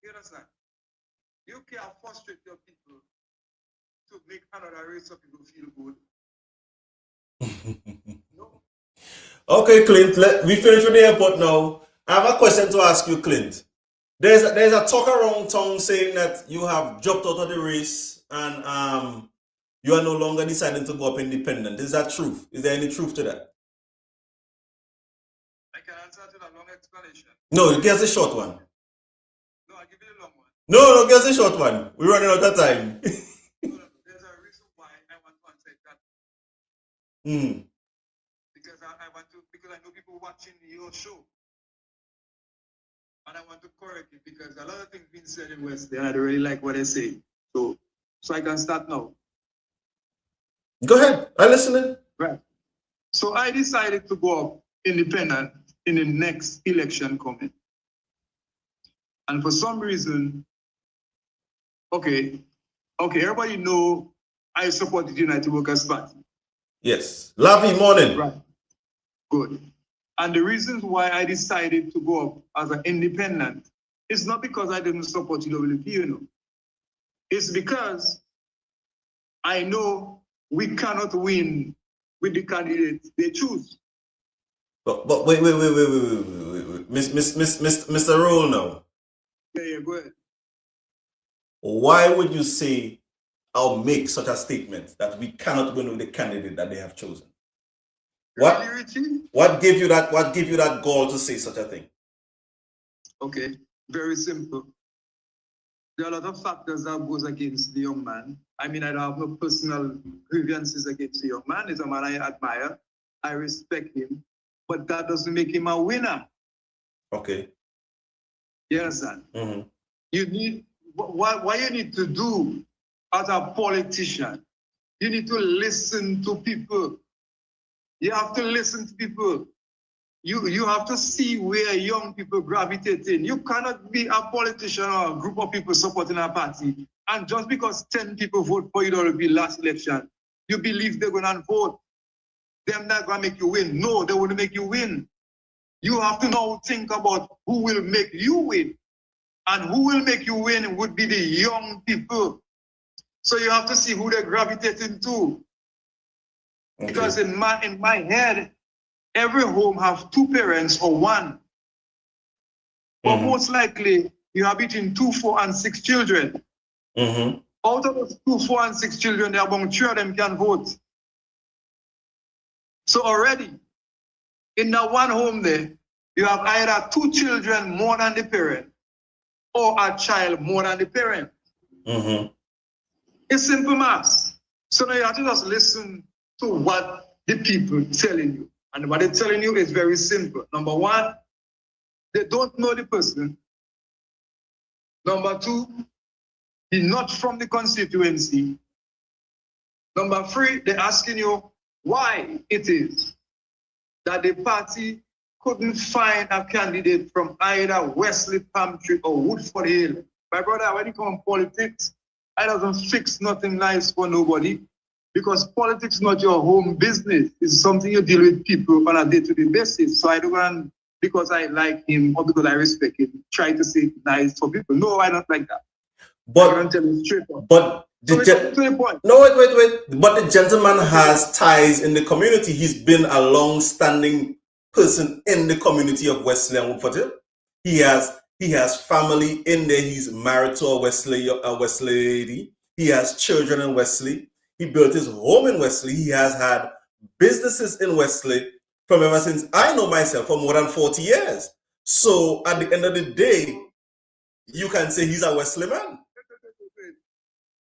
You understand? You can't frustrate your people to make another race of people feel good. No.
Okay, Clint, we finish with the airport now. I have a question to ask you, Clint. There's a talk around town saying that you have dropped out of the race and you are no longer deciding to go up independent. Is that truth? Is there any truth to that?
I can answer to that long explanation.
No, give us a short one.
No, I'll give you a long one.
No, give us a short one. We're running out of time.
No, there's a reason why I want to answer that. Because because I know people watching your show. And I want to correct it, because a lot of things being said in West there, I don't really like what they say. So I can start now.
Go ahead. I'm listening.
Right. So I decided to go up independent in the next election coming. And for some reason, okay, everybody know I supported the United Workers' Party.
Yes. Lavi, morning.
Right. Good. And the reasons why I decided to go up as an independent is not because I didn't support UWP, you know. It's because I know we cannot win with the candidates they choose.
But wait. Mr. Roll now.
Yeah, go ahead.
Why would you say or make such a statement that we cannot win with the candidate that they have chosen? What?
Really, Richie?
What gave you that gall to say such a thing?
Okay, very simple. There are a lot of factors that goes against the young man. I mean, I don't have no personal grievances against the young man. He's a man I admire. I respect him. But that doesn't make him a winner.
Okay.
You understand? You need, what you need to do as a politician, you need to listen to people. You have to listen to people. You have to see where young people gravitate in. You cannot be a politician or a group of people supporting a party, and just because 10 people vote for you the last election, you believe they're gonna vote. They're not gonna make you win. No, they wouldn't make you win. You have to now think about who will make you win. And who will make you win would be the young people. So you have to see who they're gravitating to. Okay. Because in my head, every home have two parents or one. But most likely, you have between 2, 4, and 6 children. Out of those 2, 4, and 6 children, there are about 3 of them can vote. So already, in that one home there, you have either 2 children more than the parent, or a child more than the parent. It's simple maths. So now you have to just listen to what the people telling you. And what they're telling you is very simple. Number 1, they don't know the person. Number 2, he's not from the constituency. Number 3, they're asking you why it is that the party couldn't find a candidate from either Wesley, Pamtree, or Woodford Hill. My brother, when you come on politics, I doesn't fix nothing nice for nobody, because politics is not your home business. It's something you deal with people on a day-to-day basis. So I don't want, because I like him or because I respect him, try to say nice for people. No, I don't like that.
But
I'm tell you straight up.
But
so
wait. But the gentleman has ties in the community. He's been a long-standing person in the community of Wesley and Woodford Hill. He has family in there. He's married to a Wesley lady. He has children in Wesley. He built his home in Wesley. He has had businesses in Wesley from ever since I know myself for more than 40 years. So at the end of the day, you can say he's a Wesley man.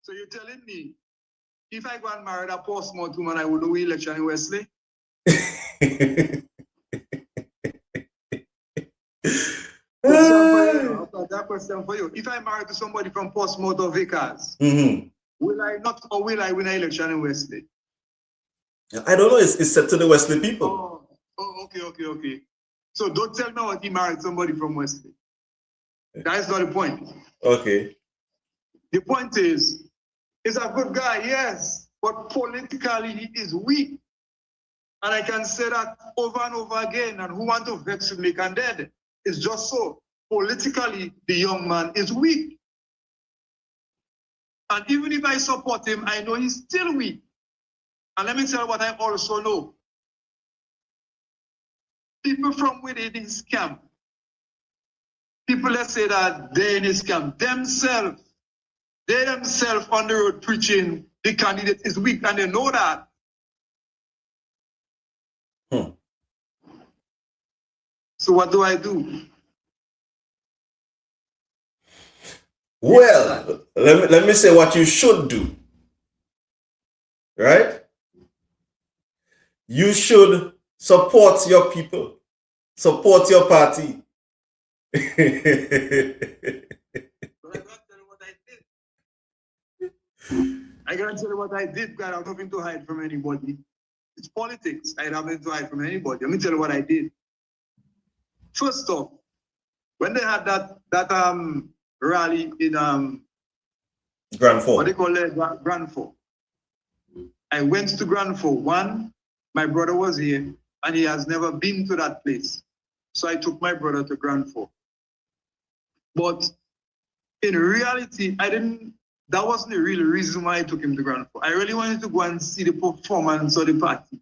So you're telling me, if I go and marry a Portsmouth woman, I would do election in Wesley? Question for you. If I marry to somebody from Portsmouth or Vickers, will I not or will I win an election in Wesley?
I don't know. It's set to the Wesley people.
Okay. So don't tell me what he married somebody from Wesley. That is not the point.
Okay.
The point is, he's a good guy, yes, but politically he is weak. And I can say that over and over again, and who want to vex with me can dead. It's just so. Politically, the young man is weak. And even if I support him, I know he's still weak. And let me tell you what I also know. People from within his camp, people that say that they're in his camp, they themselves on the road preaching the candidate is weak, and they know that. So what do I do?
Well, let me say what you should do. Right? You should support your people. Support your party.
I gotta tell you what I did, God. I have nothing to hide from anybody. It's politics. I have nothing to hide from anybody. Let me tell you what I did. First off, when they had that rally in
Grand Four.
what they call it, Grand Four. I went to Grand Four. One, my brother was here, and he has never been to that place. So I took my brother to Grand Four. But in reality, that wasn't the real reason why I took him to Grand Four. I really wanted to go and see the performance of the party.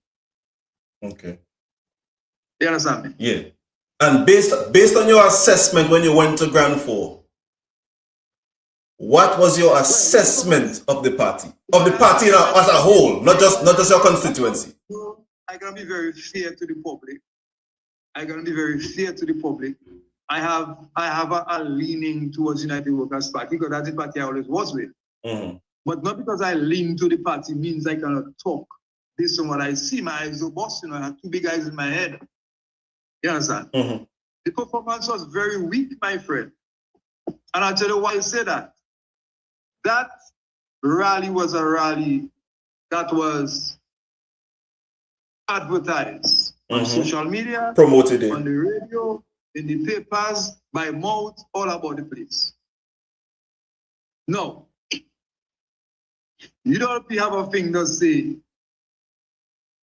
Okay.
You understand me?
Yeah. And based on your assessment when you went to Grand Four, what was your assessment of the party? Of the party as a whole, not just your constituency.
I'm gonna be very fair to the public. I have a leaning towards United Workers' Party because that's the party I always was with. But not because I lean to the party means I cannot talk based on what I see. My eyes are busting. I have two big eyes in my head. You understand? The performance was very weak, my friend. And I'll tell you why I say that. That rally was a rally that was advertised on social media,
promoted
on the radio, in the papers, by mouth, all about the place. No. You don't have a thing that say,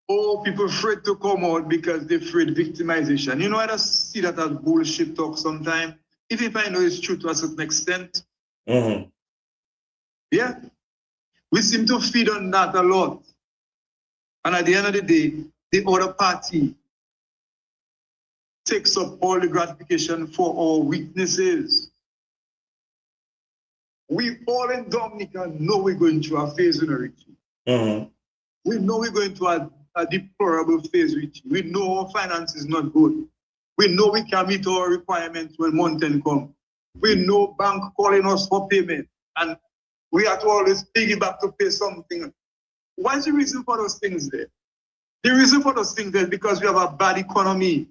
oh, people afraid to come out because they're afraid of victimization. You know, I just see that as bullshit talk sometimes, even if I know it's true to a certain extent. Yeah. We seem to feed on that a lot. And at the end of the day, the other party takes up all the gratification for our weaknesses. We all in Dominica know we're going through a phase in Richie. We know we're going through a deplorable phase, Richie. We know our finance is not good. We know we can meet our requirements when month end come. We know bank calling us for payment, and we have to always piggyback to pay something. What's the reason for those things there? The reason for those things there is because we have a bad economy.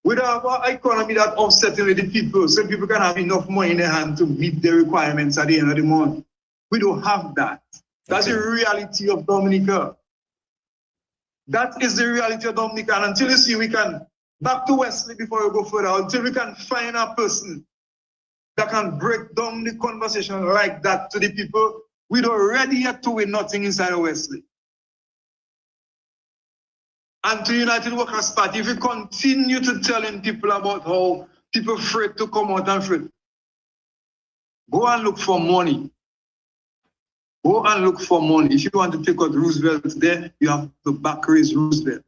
We don't have an economy that offsetting with the people, so people can have enough money in their hand to meet their requirements at the end of the month. We don't have that. That's the reality of Dominica. That is the reality of Dominica. And until you see we can, back to Wesley before we go further, until we can find a person that can break down the conversation like that to the people, we don't ready yet to win nothing inside of Wesley. And to United Workers' Party, if we continue to telling people about how people afraid to come out and afraid, go and look for money. Go and look for money. If you want to take out Roosevelt there, you have to back raise Roosevelt.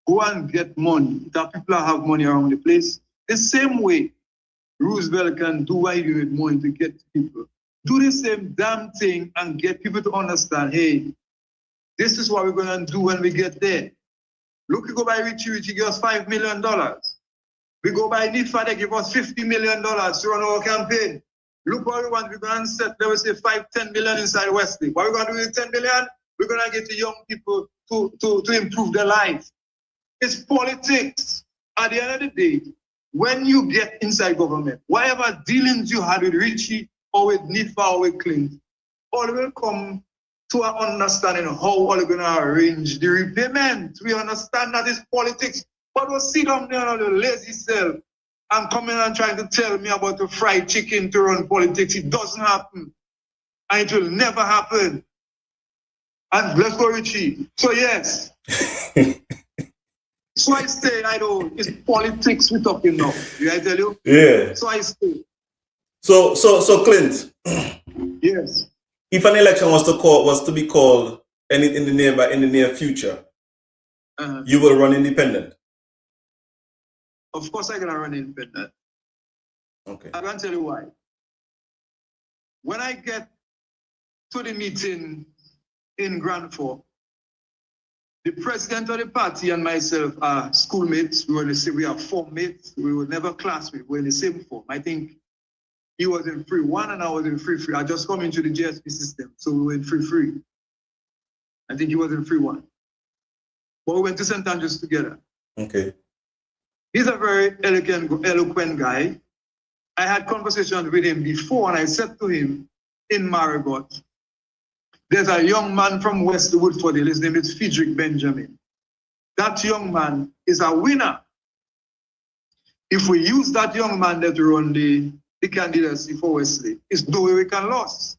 Go and get money. That people have money around the place. The same way Roosevelt can do what he do with money to get people. Do the same damn thing and get people to understand, hey, this is what we're going to do when we get there. Look, you go by Richie give us $5 million. We go by NIFA, they give us $50 million to run our campaign. Look what we want, we're going to set, let us say, 5-10 million inside Wesley. What we're going to do with 10 million? We're going to get the young people to improve their life. It's politics. At the end of the day, when you get inside government, whatever dealings you had with Richie or with NIFA or with Clint, all will come to an understanding of how we're going to arrange the repayment. We understand that it's politics. But we'll sit down there on the lazy self and come in and trying to tell me about the fried chicken to run politics. It doesn't happen. And it will never happen. And let's go, Richie. So yes. So I say, I know, it's politics we're talking now. Did I tell you?
Yeah.
So I say.
So Clint.
Yes.
If an election was to be called in the near future, you will run independent.
Of course I'm gonna run independent.
Okay.
I'm gonna tell you why. When I get to the meeting in Grand Fork, the president of the party and myself are schoolmates. We are form mates. We were never classmates. We're in the same form. I think he was in free one and I was in free. I just come into the GSP system, so we were in free. I think he was in free one. But we went to St. Andrews together.
Okay.
He's a very eloquent guy. I had conversations with him before, and I said to him in Marigot, there's a young man from West Woodford Hill. His name is Frederick Benjamin. That young man is a winner. If we use that young man that run the candidacy for Wesley, it's no way we can lose.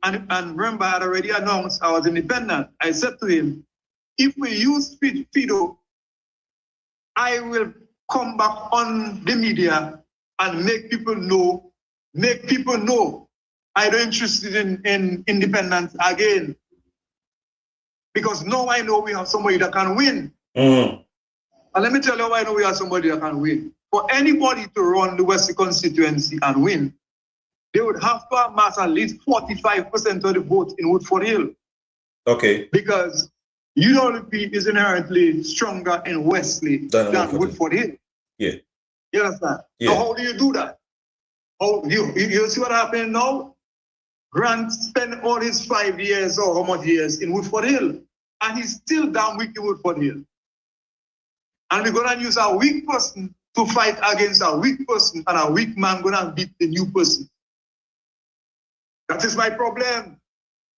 And remember, I had already announced I was independent. I said to him, if we use Fido, I will come back on the media and make people know I don't interested in independence again. Because now I know we have somebody that can win. And let me tell you why I know we have somebody that can win. For anybody to run the Wesley constituency and win, they would have to amass at least 45% of the vote in Woodford Hill. Okay. Because UWP is inherently stronger in Wesley than Woodford Hill. Yeah. You understand? Yeah. So how do you do that? How you see what happened now? Grant spent all his 5 years or how much years in Woodford Hill, and he's still down weak in Woodford Hill. And we're gonna use a weak person to fight against a weak person, and a weak man gonna beat the new person. That is my problem.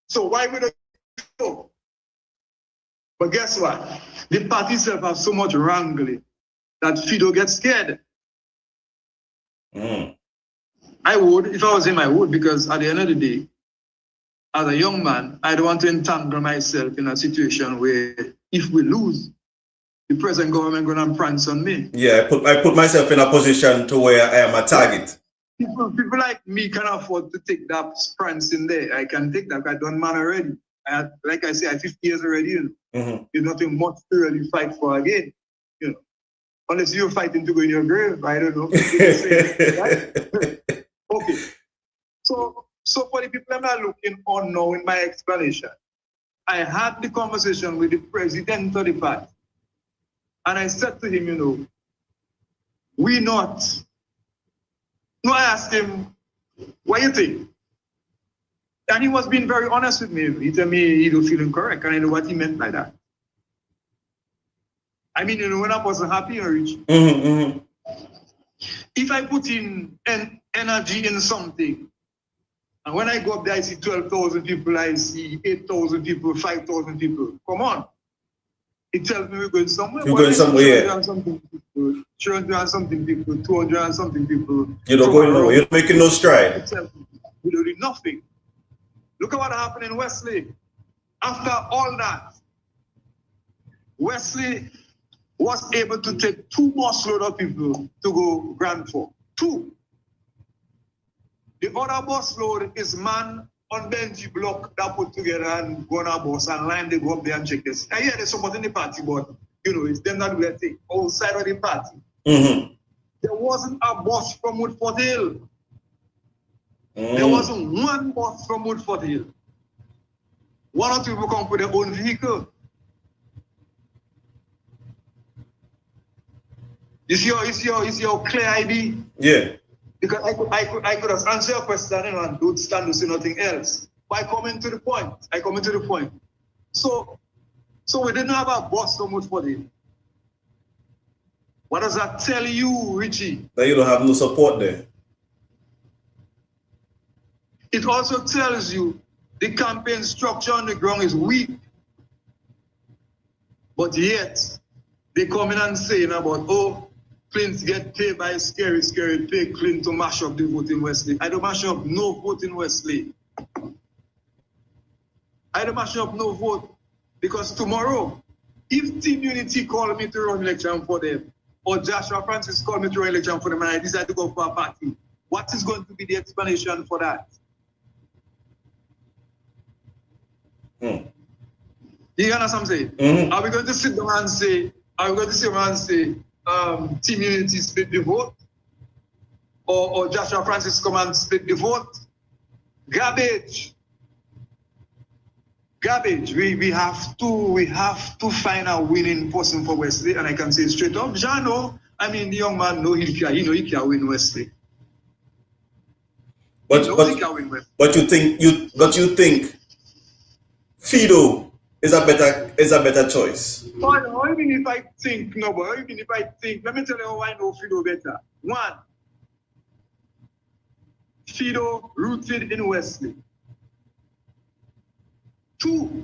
So why would I go? But guess what? The party itself has so much wrangling that Fido gets scared. I would, if I was him, I would, because at the end of the day, as a young man, I don't want to entangle myself in a situation where if we lose, the present government gonna prance on me. Yeah, I put myself in a position to where I am a target. People like me can afford to take that prance in there. I can take that. I done man already. Like I say, I 50 years already. You know, there's nothing much to really fight for again. You know, unless you're fighting to go in your grave. I don't know. Right? Okay. So for the people I'm not looking on now in my explanation, I had the conversation with the president of the party. And I said to him, you know, I asked him, what do you think? And he was being very honest with me. He told me he don't feel incorrect, and I know what he meant by that. I mean, you know, when I wasn't happy or rich, if I put in energy in something, and when I go up there, I see 12,000 people, I see 8,000 people, 5,000 people. Come on. It tells me we're going somewhere. We're going somewhere, yeah. 300 and something people, 200 and something people. You're not going nowhere. You're making no stride. We don't do nothing. Look at what happened in Wesley. After all that, Wesley was able to take 2 busload of people to go Grand Fork. 2. The other busload is man on Benji block that put together and go on a bus and line, they go up there and check this. I hear there's somebody in the party, but you know, it's them that do that thing outside of the party. There wasn't a bus from Woodford Hill. There wasn't one bus from Woodford Hill. 1 or 2 people come with their own vehicle.
You see how clear I be?
Yeah.
Because I could have answered your question and don't stand to say nothing else. But I come into the point. So we didn't have a boss so much for it. What does that tell you, Richie?
That you don't have no support there.
It also tells you the campaign structure on the ground is weak. But yet, they come in and saying about, oh, Clint get paid by scary pay Clint to mash up the vote in Wesley. I don't mash up no vote in Wesley. I don't mash up no vote. Because tomorrow, if Team Unity call me to run election for them, or Joshua Francis call me to run election for them, and I decide to go for a party, what is going to be the explanation for that? You understand what I'm saying?
Mm-hmm.
Are we going to sit down and say, Team Unity split the vote? Or Joshua Francis come and split the vote? Garbage. We have to find a winning person for Wesley, and I can say straight up, Jano, I mean the young man know he can win Wesley.
But you think Fido is a better choice?
But even if I think, let me tell you how I know Fido better. One, Fido rooted in Wesley. Two,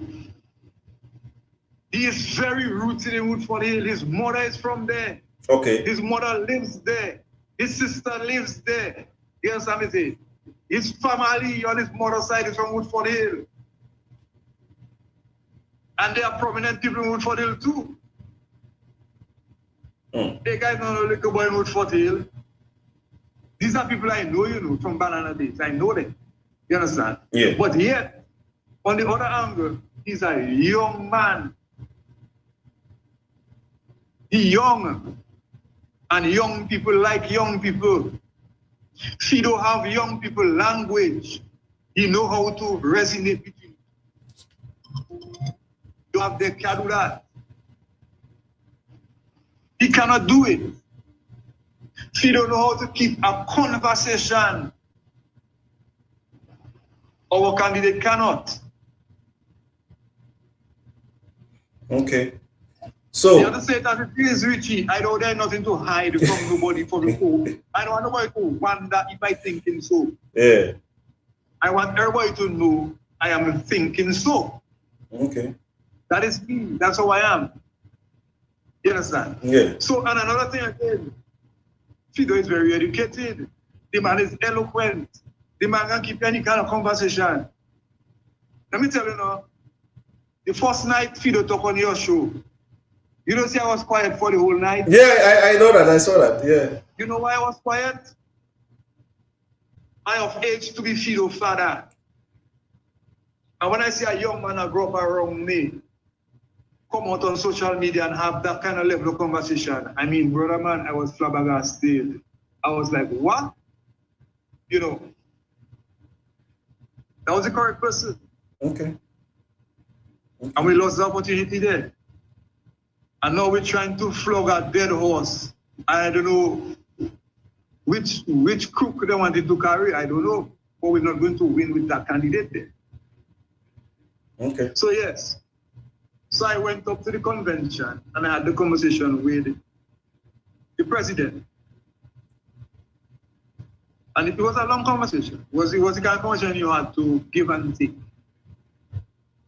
he is very rooted in Woodford Hill. His mother is from there.
Okay.
His mother lives there. His sister lives there. You understand me saying? His family on his mother's side is from Woodford Hill. And they are prominent people in Woodford Hill too. They guys know no little boy in Woodford Hill. These are people I know, from Banana Days. I know them. You understand?
Yeah.
But yet, on the other angle, he's a young man. He's young. And young people like young people. Fido have young people language. He know how to resonate between. You have the can do that. He cannot do it. Fido know how to keep a conversation. Our candidate cannot.
Okay. So
the other say that it is Richie. I know there's nothing to hide from nobody for the poll. I don't want nobody to wonder if I thinking so.
Yeah.
I want everybody to know I am thinking so.
Okay.
That is me. That's how I am. You understand?
Yeah.
So, and another thing again, Fido is very educated. The man is eloquent. The man can keep any kind of conversation. Let me tell you now, the first night Fido talk on your show, you don't see I was quiet for the whole night?
Yeah, I know that. I saw that. Yeah.
You know why I was quiet? I of age to be Fido father. And when I see a young man that grow up around me, come out on social media and have that kind of level of conversation, I mean, brother man, I was flabbergasted. I was like, what? You know, that was the correct person.
Okay.
And we lost the opportunity there. And now we're trying to flog a dead horse. I don't know which crook they wanted to carry. I don't know. But we're not going to win with that candidate there.
Okay.
So yes. So I went up to the convention and I had the conversation with the president. And it was a long conversation. It was the kind of conversation you had to give and take.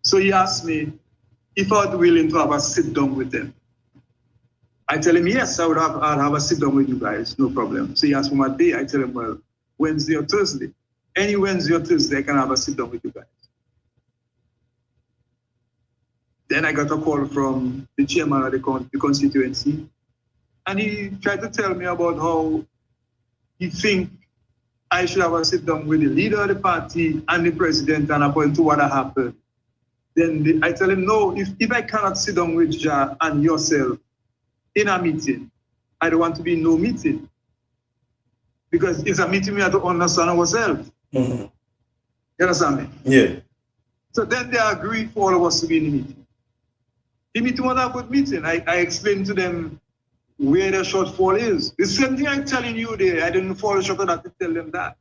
So he asked me if I was willing to have a sit down with them. I tell him, yes, I'd have a sit down with you guys, no problem. So he asked for my day. I tell him, well, Wednesday or Thursday. Any Wednesday or Thursday, I can have a sit down with you guys. Then I got a call from the chairman of the constituency. And he tried to tell me about how he think I should have a sit down with the leader of the party and the president and according to what happened. Then I tell him, no, if I cannot sit down with Ja and yourself in a meeting, I don't want to be in no meeting. Because it's a meeting we have to understand ourselves.
Mm-hmm.
You understand me?
Yeah.
So then they agreed for all of us to be in the meeting. The meeting was a good meeting. I explained to them where the shortfall is. The same thing I'm telling you there. I didn't fall short of that to tell them that.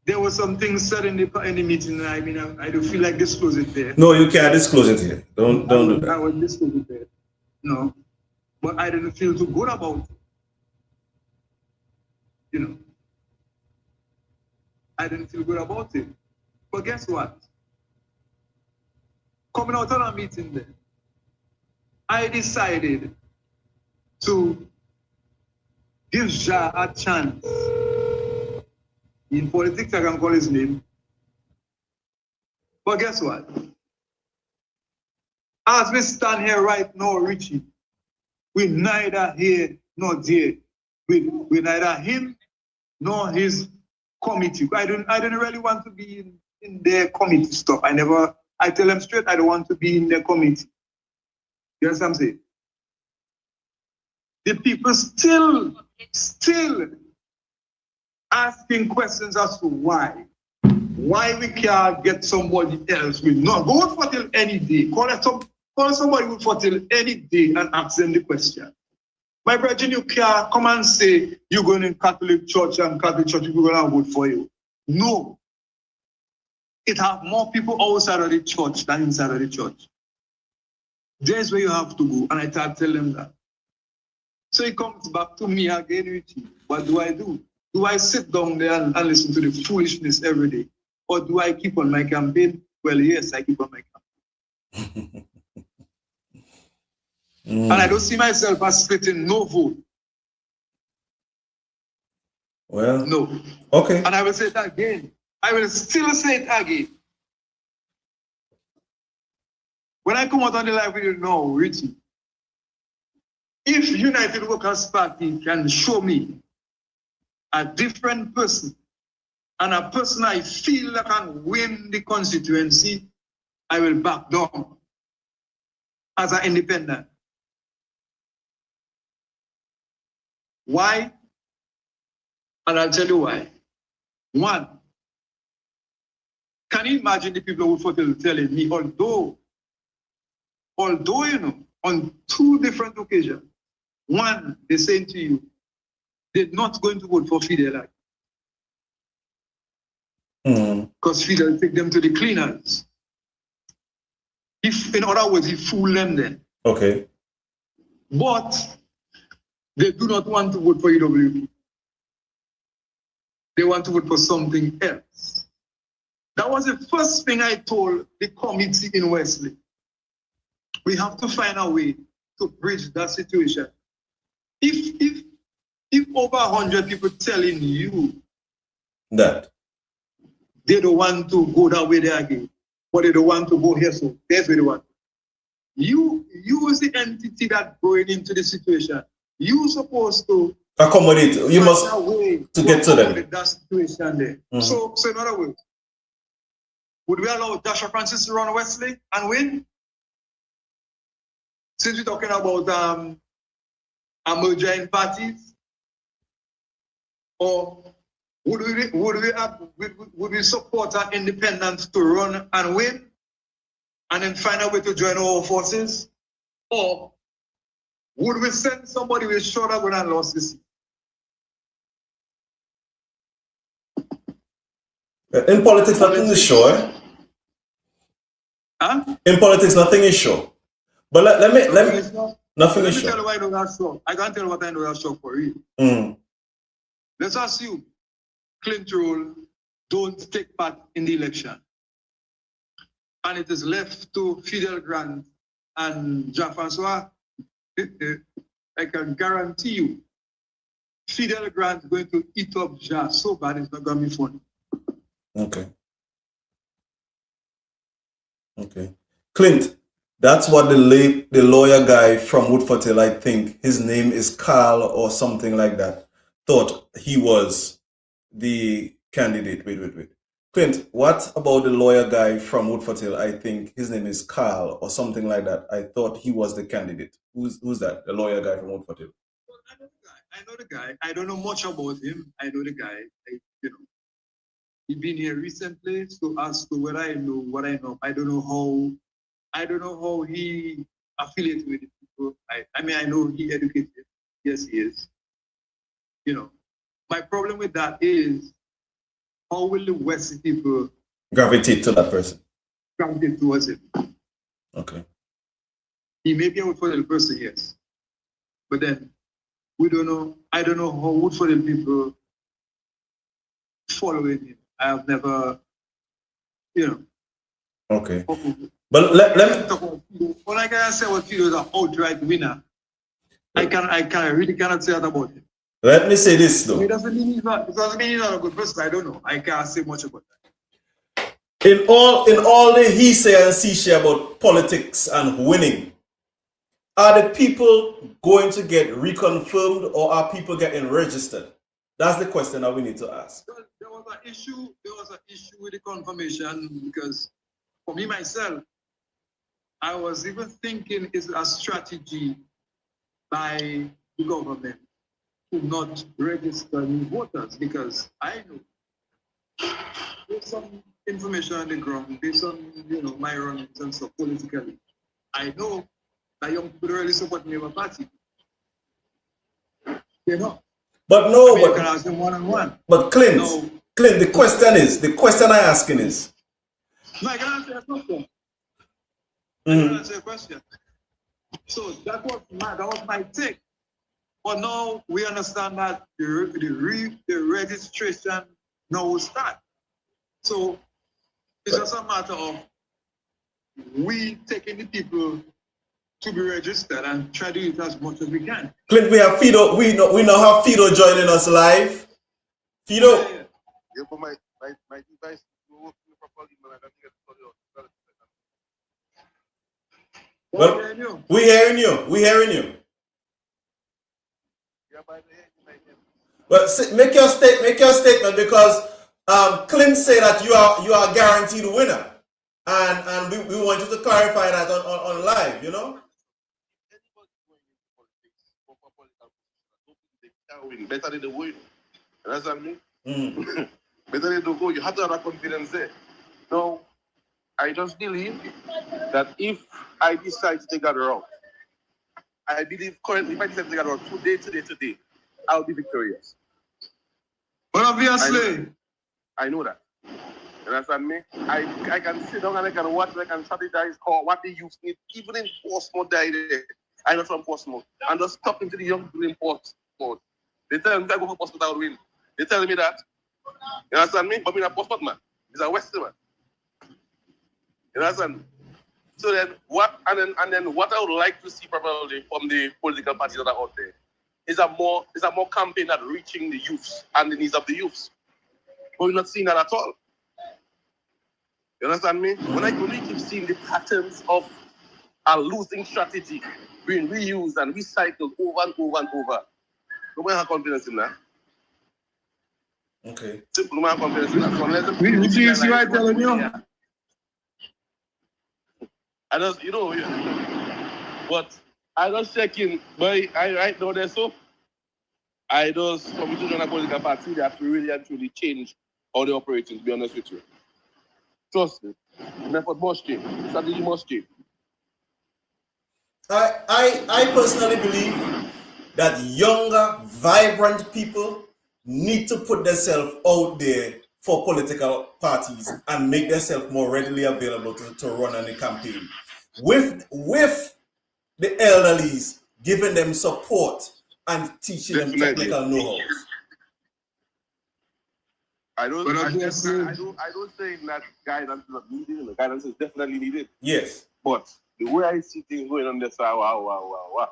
There was some things said in the meeting. I mean, I don't feel like disclose it there.
No, you can't disclose it here. Don't do that.
I would disclose it there. No, but I didn't feel too good about it. You know, I didn't feel good about it. But guess what? Coming out of a meeting there, I decided to give Ja a chance. In politics, I can call his name. But guess what? As we stand here right now, Richie, we neither here nor there. We neither him nor his committee. I don't really want to be in their committee stuff. I tell them straight, I don't want to be in their committee. You understand what I'm saying? The people still asking questions as to why. Why we can't get somebody else? We not go for till any day. Call somebody for till any day and ask them the question. My brother, you can't come and say you're going in Catholic church and Catholic church people are going to vote for you. No. It have more people outside of the church than inside of the church. There's where you have to go. And I tell them that. So it comes back to me again, Richie. What do? Do I sit down there and listen to the foolishness every day? Or do I keep on my campaign? Well, yes, I keep on my campaign. And I don't see myself as splitting no vote.
Well,
no.
Okay.
And I will say it again. I will still say it again. When I come out on the live with you now, Richie, if United Workers Party can show me a different person and a person I feel that can win the constituency, I will back down as an independent. Why? And I'll tell you why. One, can you imagine the people who were telling me, although, you know, on two different occasions, one, they saying to you, they're not going to vote for Fidel. Because Fidel take them to the cleaners. In other words, he fooled them then.
Okay.
But they do not want to vote for UWP. They want to vote for something else. That was the first thing I told the committee in Wesley. We have to find a way to bridge that situation. If over 100 people telling you
that
they don't want to go that way there again, but they don't want to go here, so that's where they want. You is the entity that going into the situation. You supposed to
accommodate. You must to get to them.
That situation there. So in other words, would we allow Joshua Francis to run Wesley and win? Since we're talking about a merger in parties, or would we support our independents to run and win, and then find a way to join our forces, or would we send somebody with shoulder gun and losses?
In politics, nothing is sure.
Huh?
In politics, nothing is sure. But let me nothing is sure.
Tell you why I know that's sure. I can't tell you what I know that's sure for you. Let's assume Clinton don't take part in the election, and it is left to Fidel Grant and Jean-Francois. I can guarantee you, Fidel Grant is going to eat up Ja so bad it's not going to be funny.
Okay. Clint, that's what the lawyer guy from Woodford Hill, I think his name is Carl or something like that, thought he was the candidate. Wait. Clint, what about the lawyer guy from Woodford Hill? I think his name is Carl or something like that. I thought he was the candidate. Who's that? The lawyer guy from Woodford Hill?
I know the guy. I don't know much about him. I know the guy. He's been here recently, so as to what I know, I don't know how he affiliates with it. people. I mean, I know he educated. Yes, he is. You know, my problem with that is how will the West people
Gravitate to that person.
gravitate towards him?
Okay.
He may be a Woodford person, yes. But then we don't know. I don't know how Woodford people following him. I have never, you know.
Okay. But let me.
When I can say what Fido is an outright winner, I really cannot say that about him.
Let me say this though.
It doesn't mean he's not a good person. I don't know. I can't say much about that.
In all the he say and she say about politics and winning, are the people going to get reconfirmed or are people getting registered? That's the question that we need to ask.
There was an issue with the confirmation because for me myself, I was even thinking it's a strategy by the government to not register new voters because I know there's some information on the ground, based on my run-ins and stuff politically. I know that young people really support the Labour Party. You know.
But no,
you can ask them one-on-one.
But Clint, the question I'm asking is.
No, I can answer your question. I can answer your question. So that was my take. But now we understand that the registration now will start. So it's just a matter of we taking the people to be registered and try to do it as much as we can.
Clint, we have Fido. We now have Fido joining us live. Fido.
Yeah, but my device will work properly, man. I can get it.
Well, we hearing you.
Yeah, by the way,
well, make your statement because Clint said that you are guaranteed winner, and we want you to clarify that on live. You know.
Better than the win. Understand me? Better than the go. You have to have that confidence there. No, I just believe that if I decide to take that route, I believe currently if I decide to take that route today, I'll be victorious.
But obviously,
I know that. You understand me? I can sit down and I can watch, I can strategize what the youth need, even in Portsmouth. I know from Portsmouth. And just talking to the young people in Portsmouth. They tell me I go for Portsmouth, I will win. They tell me that. You understand me? But I'm a Portsmouth man. He's a Western man. You understand? So then what I would like to see probably from the political parties that are out there is a more campaign that reaching the youths and the needs of the youths. But we're not seeing that at all. You understand me? When we keep seeing the patterns of a losing strategy being reused and recycled over and over and over, nobody has confidence in that.
Okay.
Simple, nobody has confidence in that. So unless
which is you are telling you.
I just, but I just checking, but I right now there, so I just, from to join a political party, they have to really and truly change how they operate, to be honest with you. Trust me. Method must change. Strategy must change.
I personally believe that younger, vibrant people need to put themselves out there for political parties and make themselves more readily available to run on the campaign. With the elderlies giving them support and teaching them technical know-hows.
I don't say that guidance is not needed. The guidance is definitely needed.
Yes.
But the way I see things going on this, wow.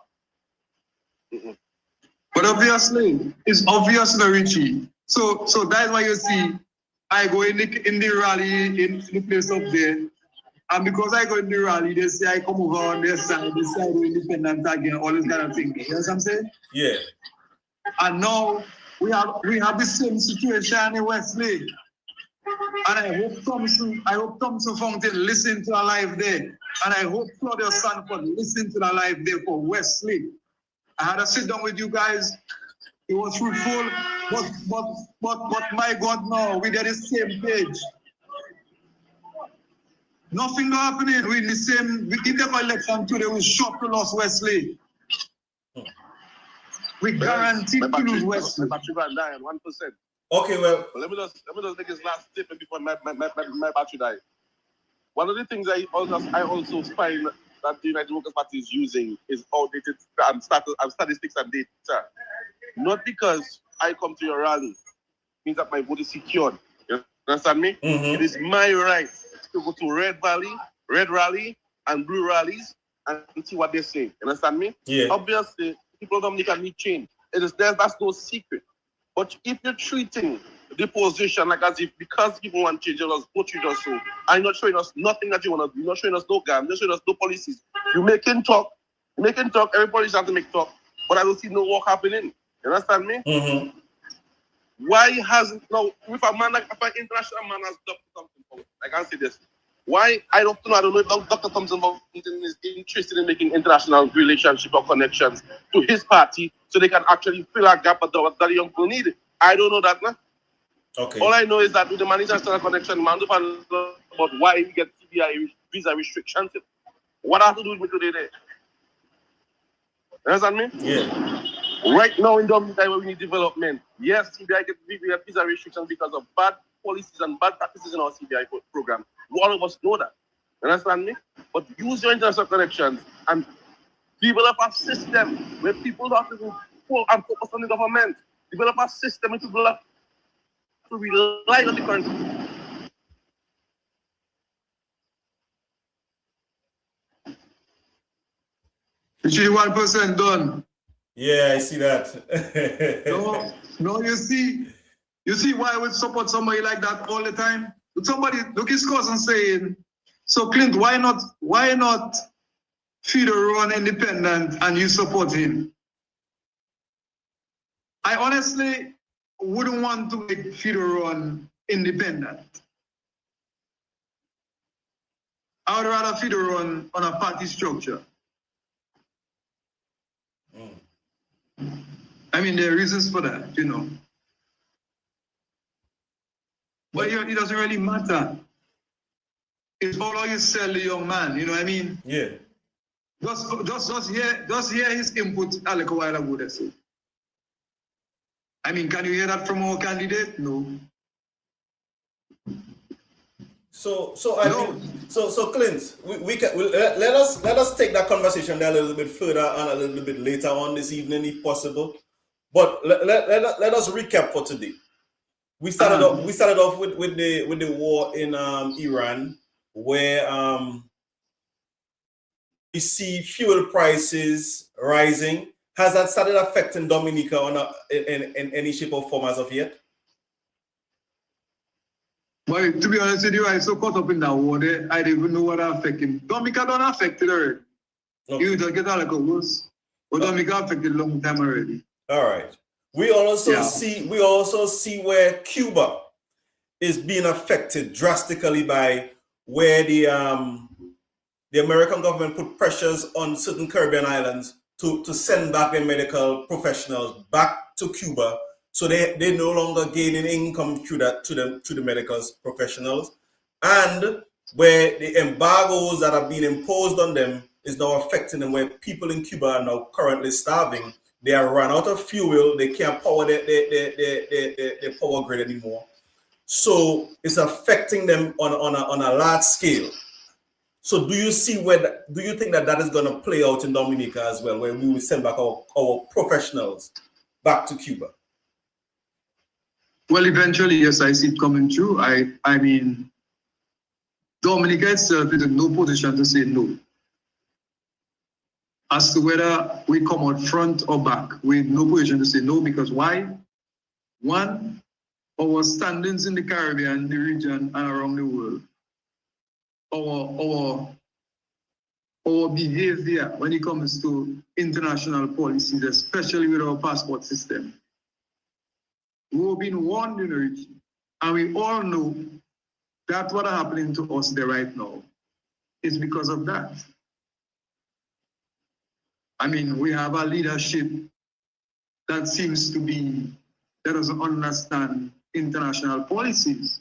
But obviously, it's obvious, Richie. So that's why you see, I go in the rally in the place up there, and because I go in the rally, they say I come over on their side, they say I go independent again, all this kind of thing. You know what I'm saying?
Yeah.
And now we have the same situation in Wesley. And I hope Thompson Fountain listen to a live there. And I hope Claudia Sanford listen to the live there for Wesley. I had to sit down with you guys. It was fruitful, but my God, no, we get the same page. Nothing not happening. We in the same, we did the election today, we shot to lost Wesley. We guaranteed to lose Wesley.
My battery ran down 1%.
Okay, well,
But let me just make this last statement before my battery died. One of the things I also find that the United Workers' Party is using is outdated statistics and data. Not because I come to your rally means that my vote is secured. You understand me? It is my right to go to red rally, and blue rallies and see what they say. You understand me?
Yeah.
Obviously, people of Dominica need change. That's no secret. But if you're treating the position like as if because people want change, just vote you just so. I'm not showing us nothing that you want to do. You're not showing us no gam. You're not showing us no policies. You're making talk. Every politician have to make talk. But I don't see no work happening. You understand me? Why hasn't now if an international man has Dr. Thompson, I can say this. Why I don't know if Dr. Thompson is interested in making international relationship or connections to his party so they can actually fill a gap that the young people need. I don't know that, nah?
Okay.
All I know is that with the international connection, man, about why we get CBI visa restrictions. What I have to do with me today there? You understand me?
Yeah.
Right now in Dominica where we need development, yes, CBI get visa restrictions because of bad policies and bad practices in our CBI program. All of us know that. You understand me? But use your international connections and develop a system where people have to pull and focus on the government. Develop a system where people have to rely on the currency.
Which is 1% done.
Yeah, I see that.
No, you see why I would support somebody like that all the time? Somebody look his cousin saying, so Clint, why not Fidel run independent and you support him? I honestly wouldn't want to make Fidel run independent. I would rather Fidel run on a party structure. I mean, there are reasons for that, you know. But it doesn't really matter. It's all how you sell the young man, you know what I mean?
Yeah.
Just hear his input a little while ago, that's it. I mean, can you hear that from our candidate? No.
So Clint, let us take that conversation there a little bit further and a little bit later on this evening, if possible. But let us recap for today. We started off with the war in Iran, where we see fuel prices rising. Has that started affecting Dominica in any shape or form as of yet?
Well, to be honest with you, I'm so caught up in that war there, I didn't even know what affected. Dominica don't affect it already. Okay. You don't get all like a worse. But Dominica affected a long time already.
All right. We also see where Cuba is being affected drastically by where the American government put pressures on certain Caribbean islands to send back their medical professionals back to Cuba. So they no longer gaining income through the medical professionals, and where the embargoes that have been imposed on them is now affecting them, where people in Cuba are now currently starving. They are run out of fuel. They can't power their power grid anymore. So it's affecting them on a large scale. So do you think that is going to play out in Dominica as well, where we will send back our professionals back to Cuba?
Well, eventually, yes, I see it coming true. I mean, Dominica itself is in no position to say no. As to whether we come out front or back, we're in no position to say no, because why? One, our standings in the Caribbean, the region, and around the world. Our behavior when it comes to international policies, especially with our passport system. We've been warned in the region, and we all know that what is happening to us there right now is because of that. I mean, we have a leadership that seems to be, that doesn't understand international policies.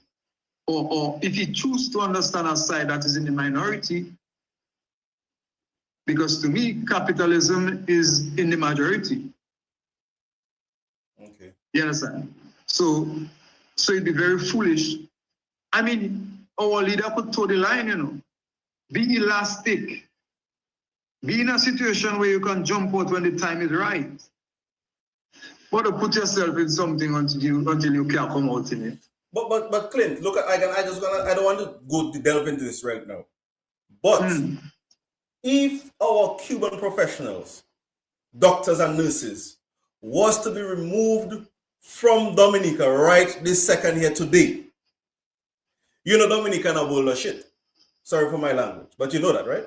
or if you choose to understand a side that is in the minority, because to me, capitalism is in the majority.
Okay.
You understand? So it'd be very foolish. I mean, our leader could toe the line, you know. Be elastic. Be in a situation where you can jump out when the time is right. But to put yourself in something until you can't come out in it.
But Clint, look, I don't want to go delve into this right now. But if our Cuban professionals, doctors and nurses, was to be removed from Dominica right this second here today, you know Dominican are world of shit. Sorry for my language, but you know that, right?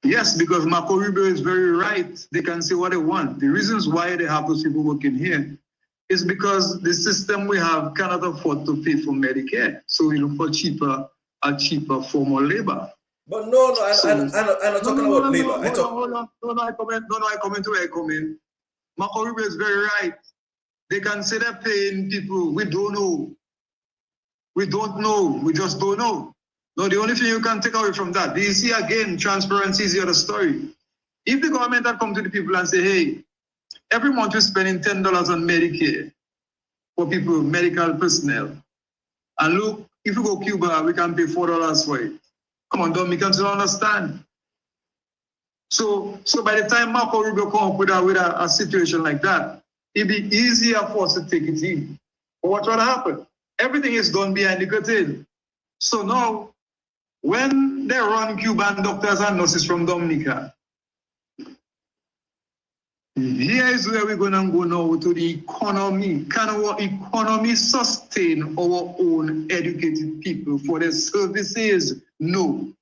Yes, because Marco Rubio is very right. They can say what they want. The reasons why they have those people working here is because the system we have cannot afford to pay for Medicare. So we look for a cheaper form of labor.
But no, I'm not talking about labor.
Hold on. I comment. Marco Rubio is very right. They can say they're paying people. We don't know. We don't know. We just don't know. No, the only thing you can take away from that, you see again, transparency is the other story. If the government had come to the people and say, hey, every month we're spending $10 on Medicare for people, medical personnel. And look, if we go Cuba, we can pay $4 for it. Come on, Dominicans don't understand. So by the time Marco Rubio come up with a situation like that, it'd be easier for us to take it in. But what will happen? Everything is done behind the curtain. So now, when they run Cuban doctors and nurses from Dominica, here is where we're going to go now to the economy. Can our economy sustain our own educated people for their services? No.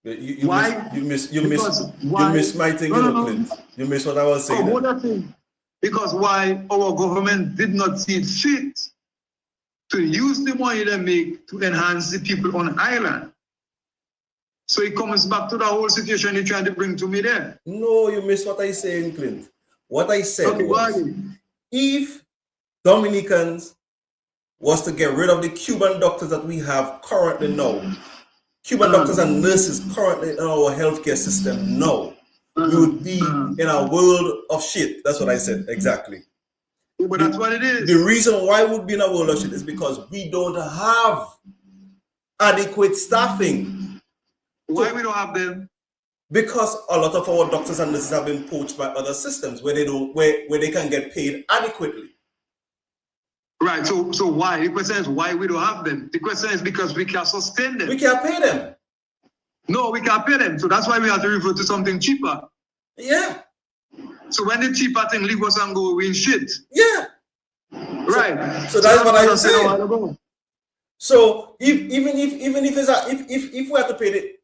Why? You miss my thing, Clint. You miss what I was saying.
Because why our government did not see it fit to use the money they make to enhance the people on island. So it comes back to the whole situation you're trying to bring to me there.
No, you missed what I said, Clint. What I said was, if Dominicans was to get rid of the Cuban doctors that we have currently now, Cuban doctors and nurses currently in our healthcare system now, we would be in a world of shit. That's what I said, exactly.
But that's what it is.
The reason why we would be in a world of shit is because we don't have adequate staffing.
Why we don't have them?
Because a lot of our doctors and nurses have been poached by other systems where they can get paid adequately.
Right. So why? The question is why we don't have them. The question is because we can't sustain them.
We can't pay them.
No, we can't pay them. So that's why we have to refer to something cheaper.
Yeah.
So when the cheaper thing leave us and go, we in shit.
Yeah.
Right.
So that's what I'm saying. So even if we have to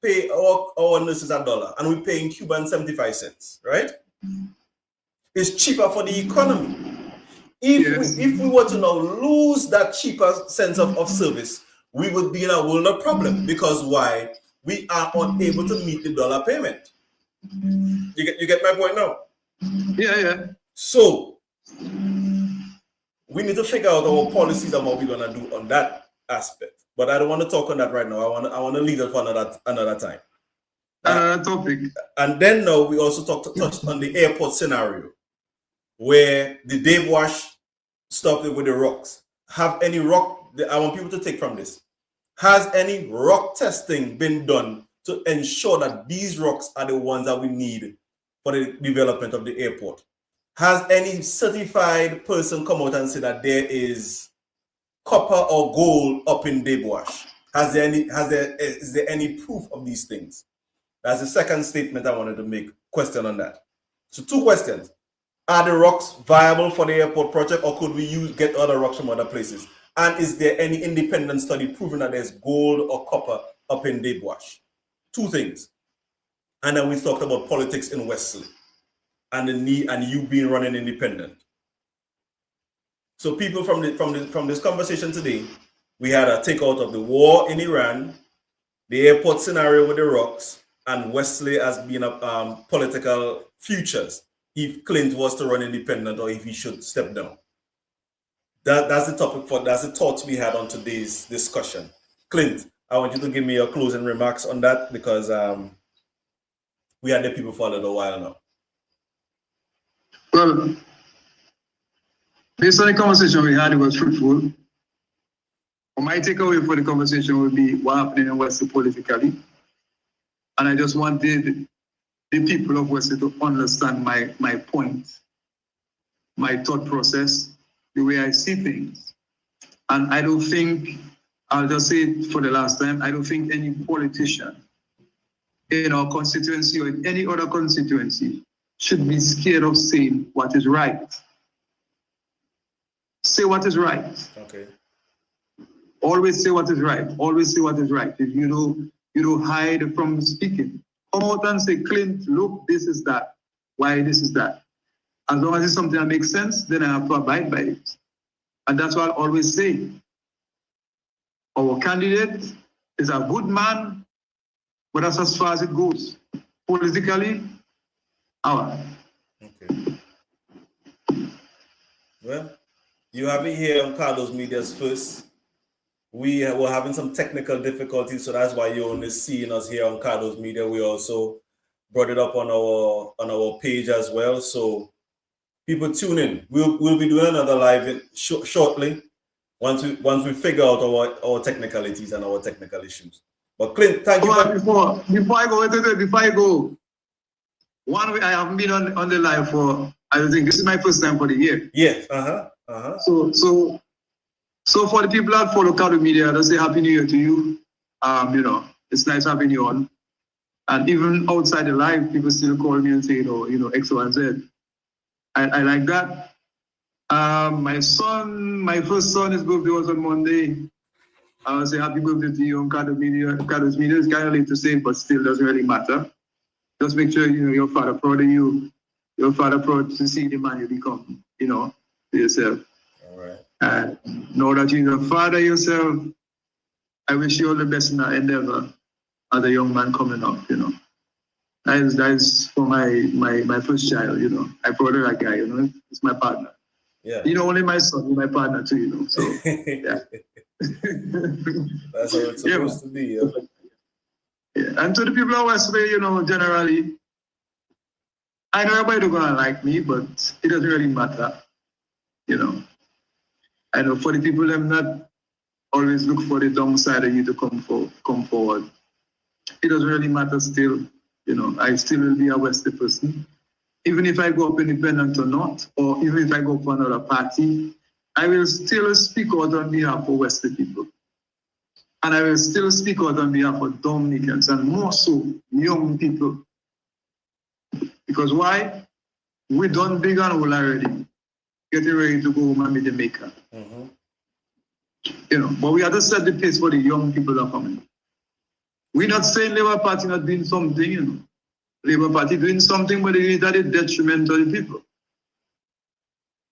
pay our nurses $1 and we're paying Cuban 75 cents, right? It's cheaper for the economy. If we were to now lose that cheaper sense of service, we would be in a world of problem. Because why? We are unable to meet the dollar payment. You get my point now?
Yeah.
So we need to figure out our policies and what we're gonna do on that aspect. But I don't want to talk on that right now. I want to leave it for another time.
Another topic.
And then now we also touched on the airport scenario, where the Dave Wash stuff with the rocks. Have any rock? I want people to take from this. Has any rock testing been done to ensure that these rocks are the ones that we need for the development of the airport? Has any certified person come out and say that there is copper or gold up in Dave Wash? Is there any proof of these things? That's the second statement I wanted to make. Question on that. So 2 questions. Are the rocks viable for the airport project, or could we get other rocks from other places? And is there any independent study proving that there's gold or copper up in Dave Wash? 2 things. And then we talked about politics in Wesley and the need and you being running independent. So people from this conversation today, we had a takeout of the war in Iran, the airport scenario with the rocks, and Wesley as being a political futures if Clint was to run independent or if he should step down. that's the topic that's the thoughts we had on today's discussion. Clint, I want you to give me your closing remarks on that because we had the people for a little while now.
Well, based on the conversation we had, it was fruitful. My takeaway for the conversation would be what happened in West politically. And I just wanted the people of West to understand my point, my thought process, the way I see things. And I don't think, I'll just say it for the last time, I don't think any politician in our constituency or in any other constituency should be scared of saying what is right. Say what is right.
Okay.
Always say what is right. Always say what is right. If you don't hide from speaking. Come out and say, Clint, look, this is that. Why this is that? As long as it's something that makes sense, then I have to abide by it. And that's what I always say. Our candidate is a good man, but that's as far as it goes. Politically, our.
Okay. Well, you have it here on Carlos Media's First. We were having some technical difficulties, so that's why you're only seeing us here on Carlos Media. We also brought it up on our page as well. So people tune in. We'll be doing another live shortly once we figure out our technicalities and our technical issues. But Clint, thank you.
Before I go, one week I haven't been on the live for, I think this is my first time for the year.
Yes.
So for the people that follow Carlos Media, I say Happy New Year to you. It's nice having you on. And even outside the live, people still call me and say, X, Y, and Z. I like that. My first son, his birthday was on Monday. I will say happy birthday to you on Carlos Media. Carlos Media is kind of late to say, but still doesn't really matter. Just make sure your father proud of you. Your father proud to see the man you become, to yourself.
All right.
And know that you're a father yourself. I wish you all the best in that endeavor as a young man coming up, That is for my first child, I proud of that guy, It's my partner.
Yeah.
Only my son, my partner too, So yeah.
That's how it's supposed to be, yeah.
Yeah. And to the people of West Bay, generally, I know everybody gonna like me, but it doesn't really matter. I know for the people them not always look for the downside of you to come forward. It doesn't really matter still. I still will be a West person. Even if I go up independent or not, or even if I go for another party, I will still speak out on behalf of West people. And I will still speak out on behalf of Dominicans and more so young people. Because why? We done big and all already. Getting ready to go home and be the maker.
Mm-hmm.
But we have to set the pace for the young people that are coming. We're not saying Labour Party not doing something, Labour Party doing something, but they do it at the detriment of the people.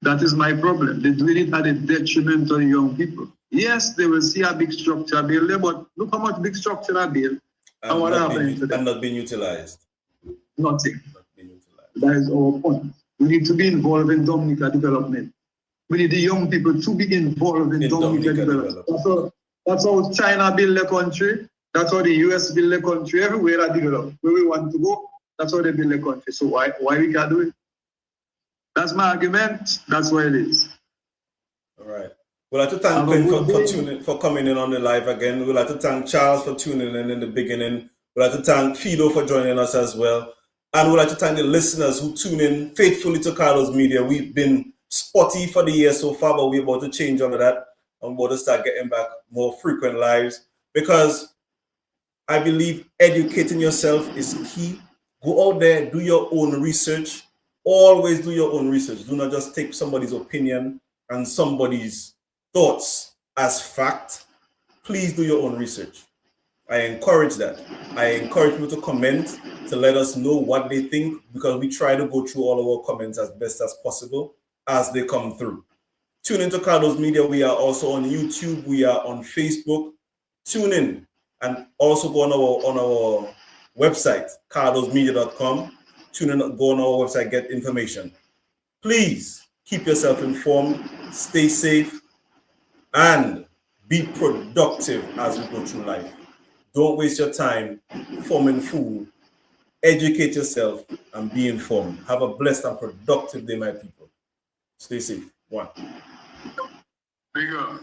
That is my problem. They're doing it at the detriment of the young people. Yes, they will see a big structure build there, but look how much big structure I build and what happened to them.
And not being utilized.
Nothing. That is our point. We need to be involved in Dominica development. We need the young people to be involved in Dominica development. That's how China build their country. That's how the US build their country. Everywhere that develop, where we want to go, that's how they build their country. So why we can't do it? That's my argument. That's what it is.
All right. We'd like to thank Clint for coming in on the live again. We'd like to thank Charles for tuning in the beginning. We'd like to thank Fido for joining us as well. And we'd like to thank the listeners who tune in faithfully to Carlos Media. We've been spotty for the year so far, but we're about to change all of that. I'm about to start getting back more frequent lives because I believe educating yourself is key. Go out there, do your own research. Always do your own research. Do not just take somebody's opinion and somebody's thoughts as fact. Please do your own research. I encourage that. I encourage people to comment, to let us know what they think, because we try to go through all of our comments as best as possible as they come through. Tune into Carlos Media. We are also on YouTube. We are on Facebook. Tune in and also go on our website, carlosmedia.com. Tune in, go on our website, get information. Please keep yourself informed, stay safe, and be productive as we go through life. Don't waste your time forming fool. Educate yourself and be informed. Have a blessed and productive day, my people. Stay safe. One.
Big up.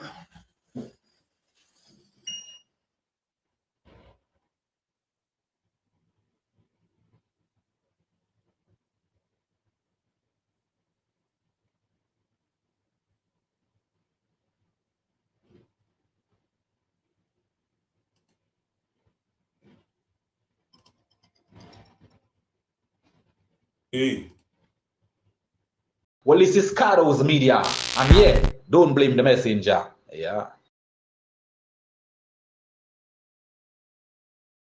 Hey.
Well, this is Cardo's Media, and yeah, don't blame the messenger. Yeah.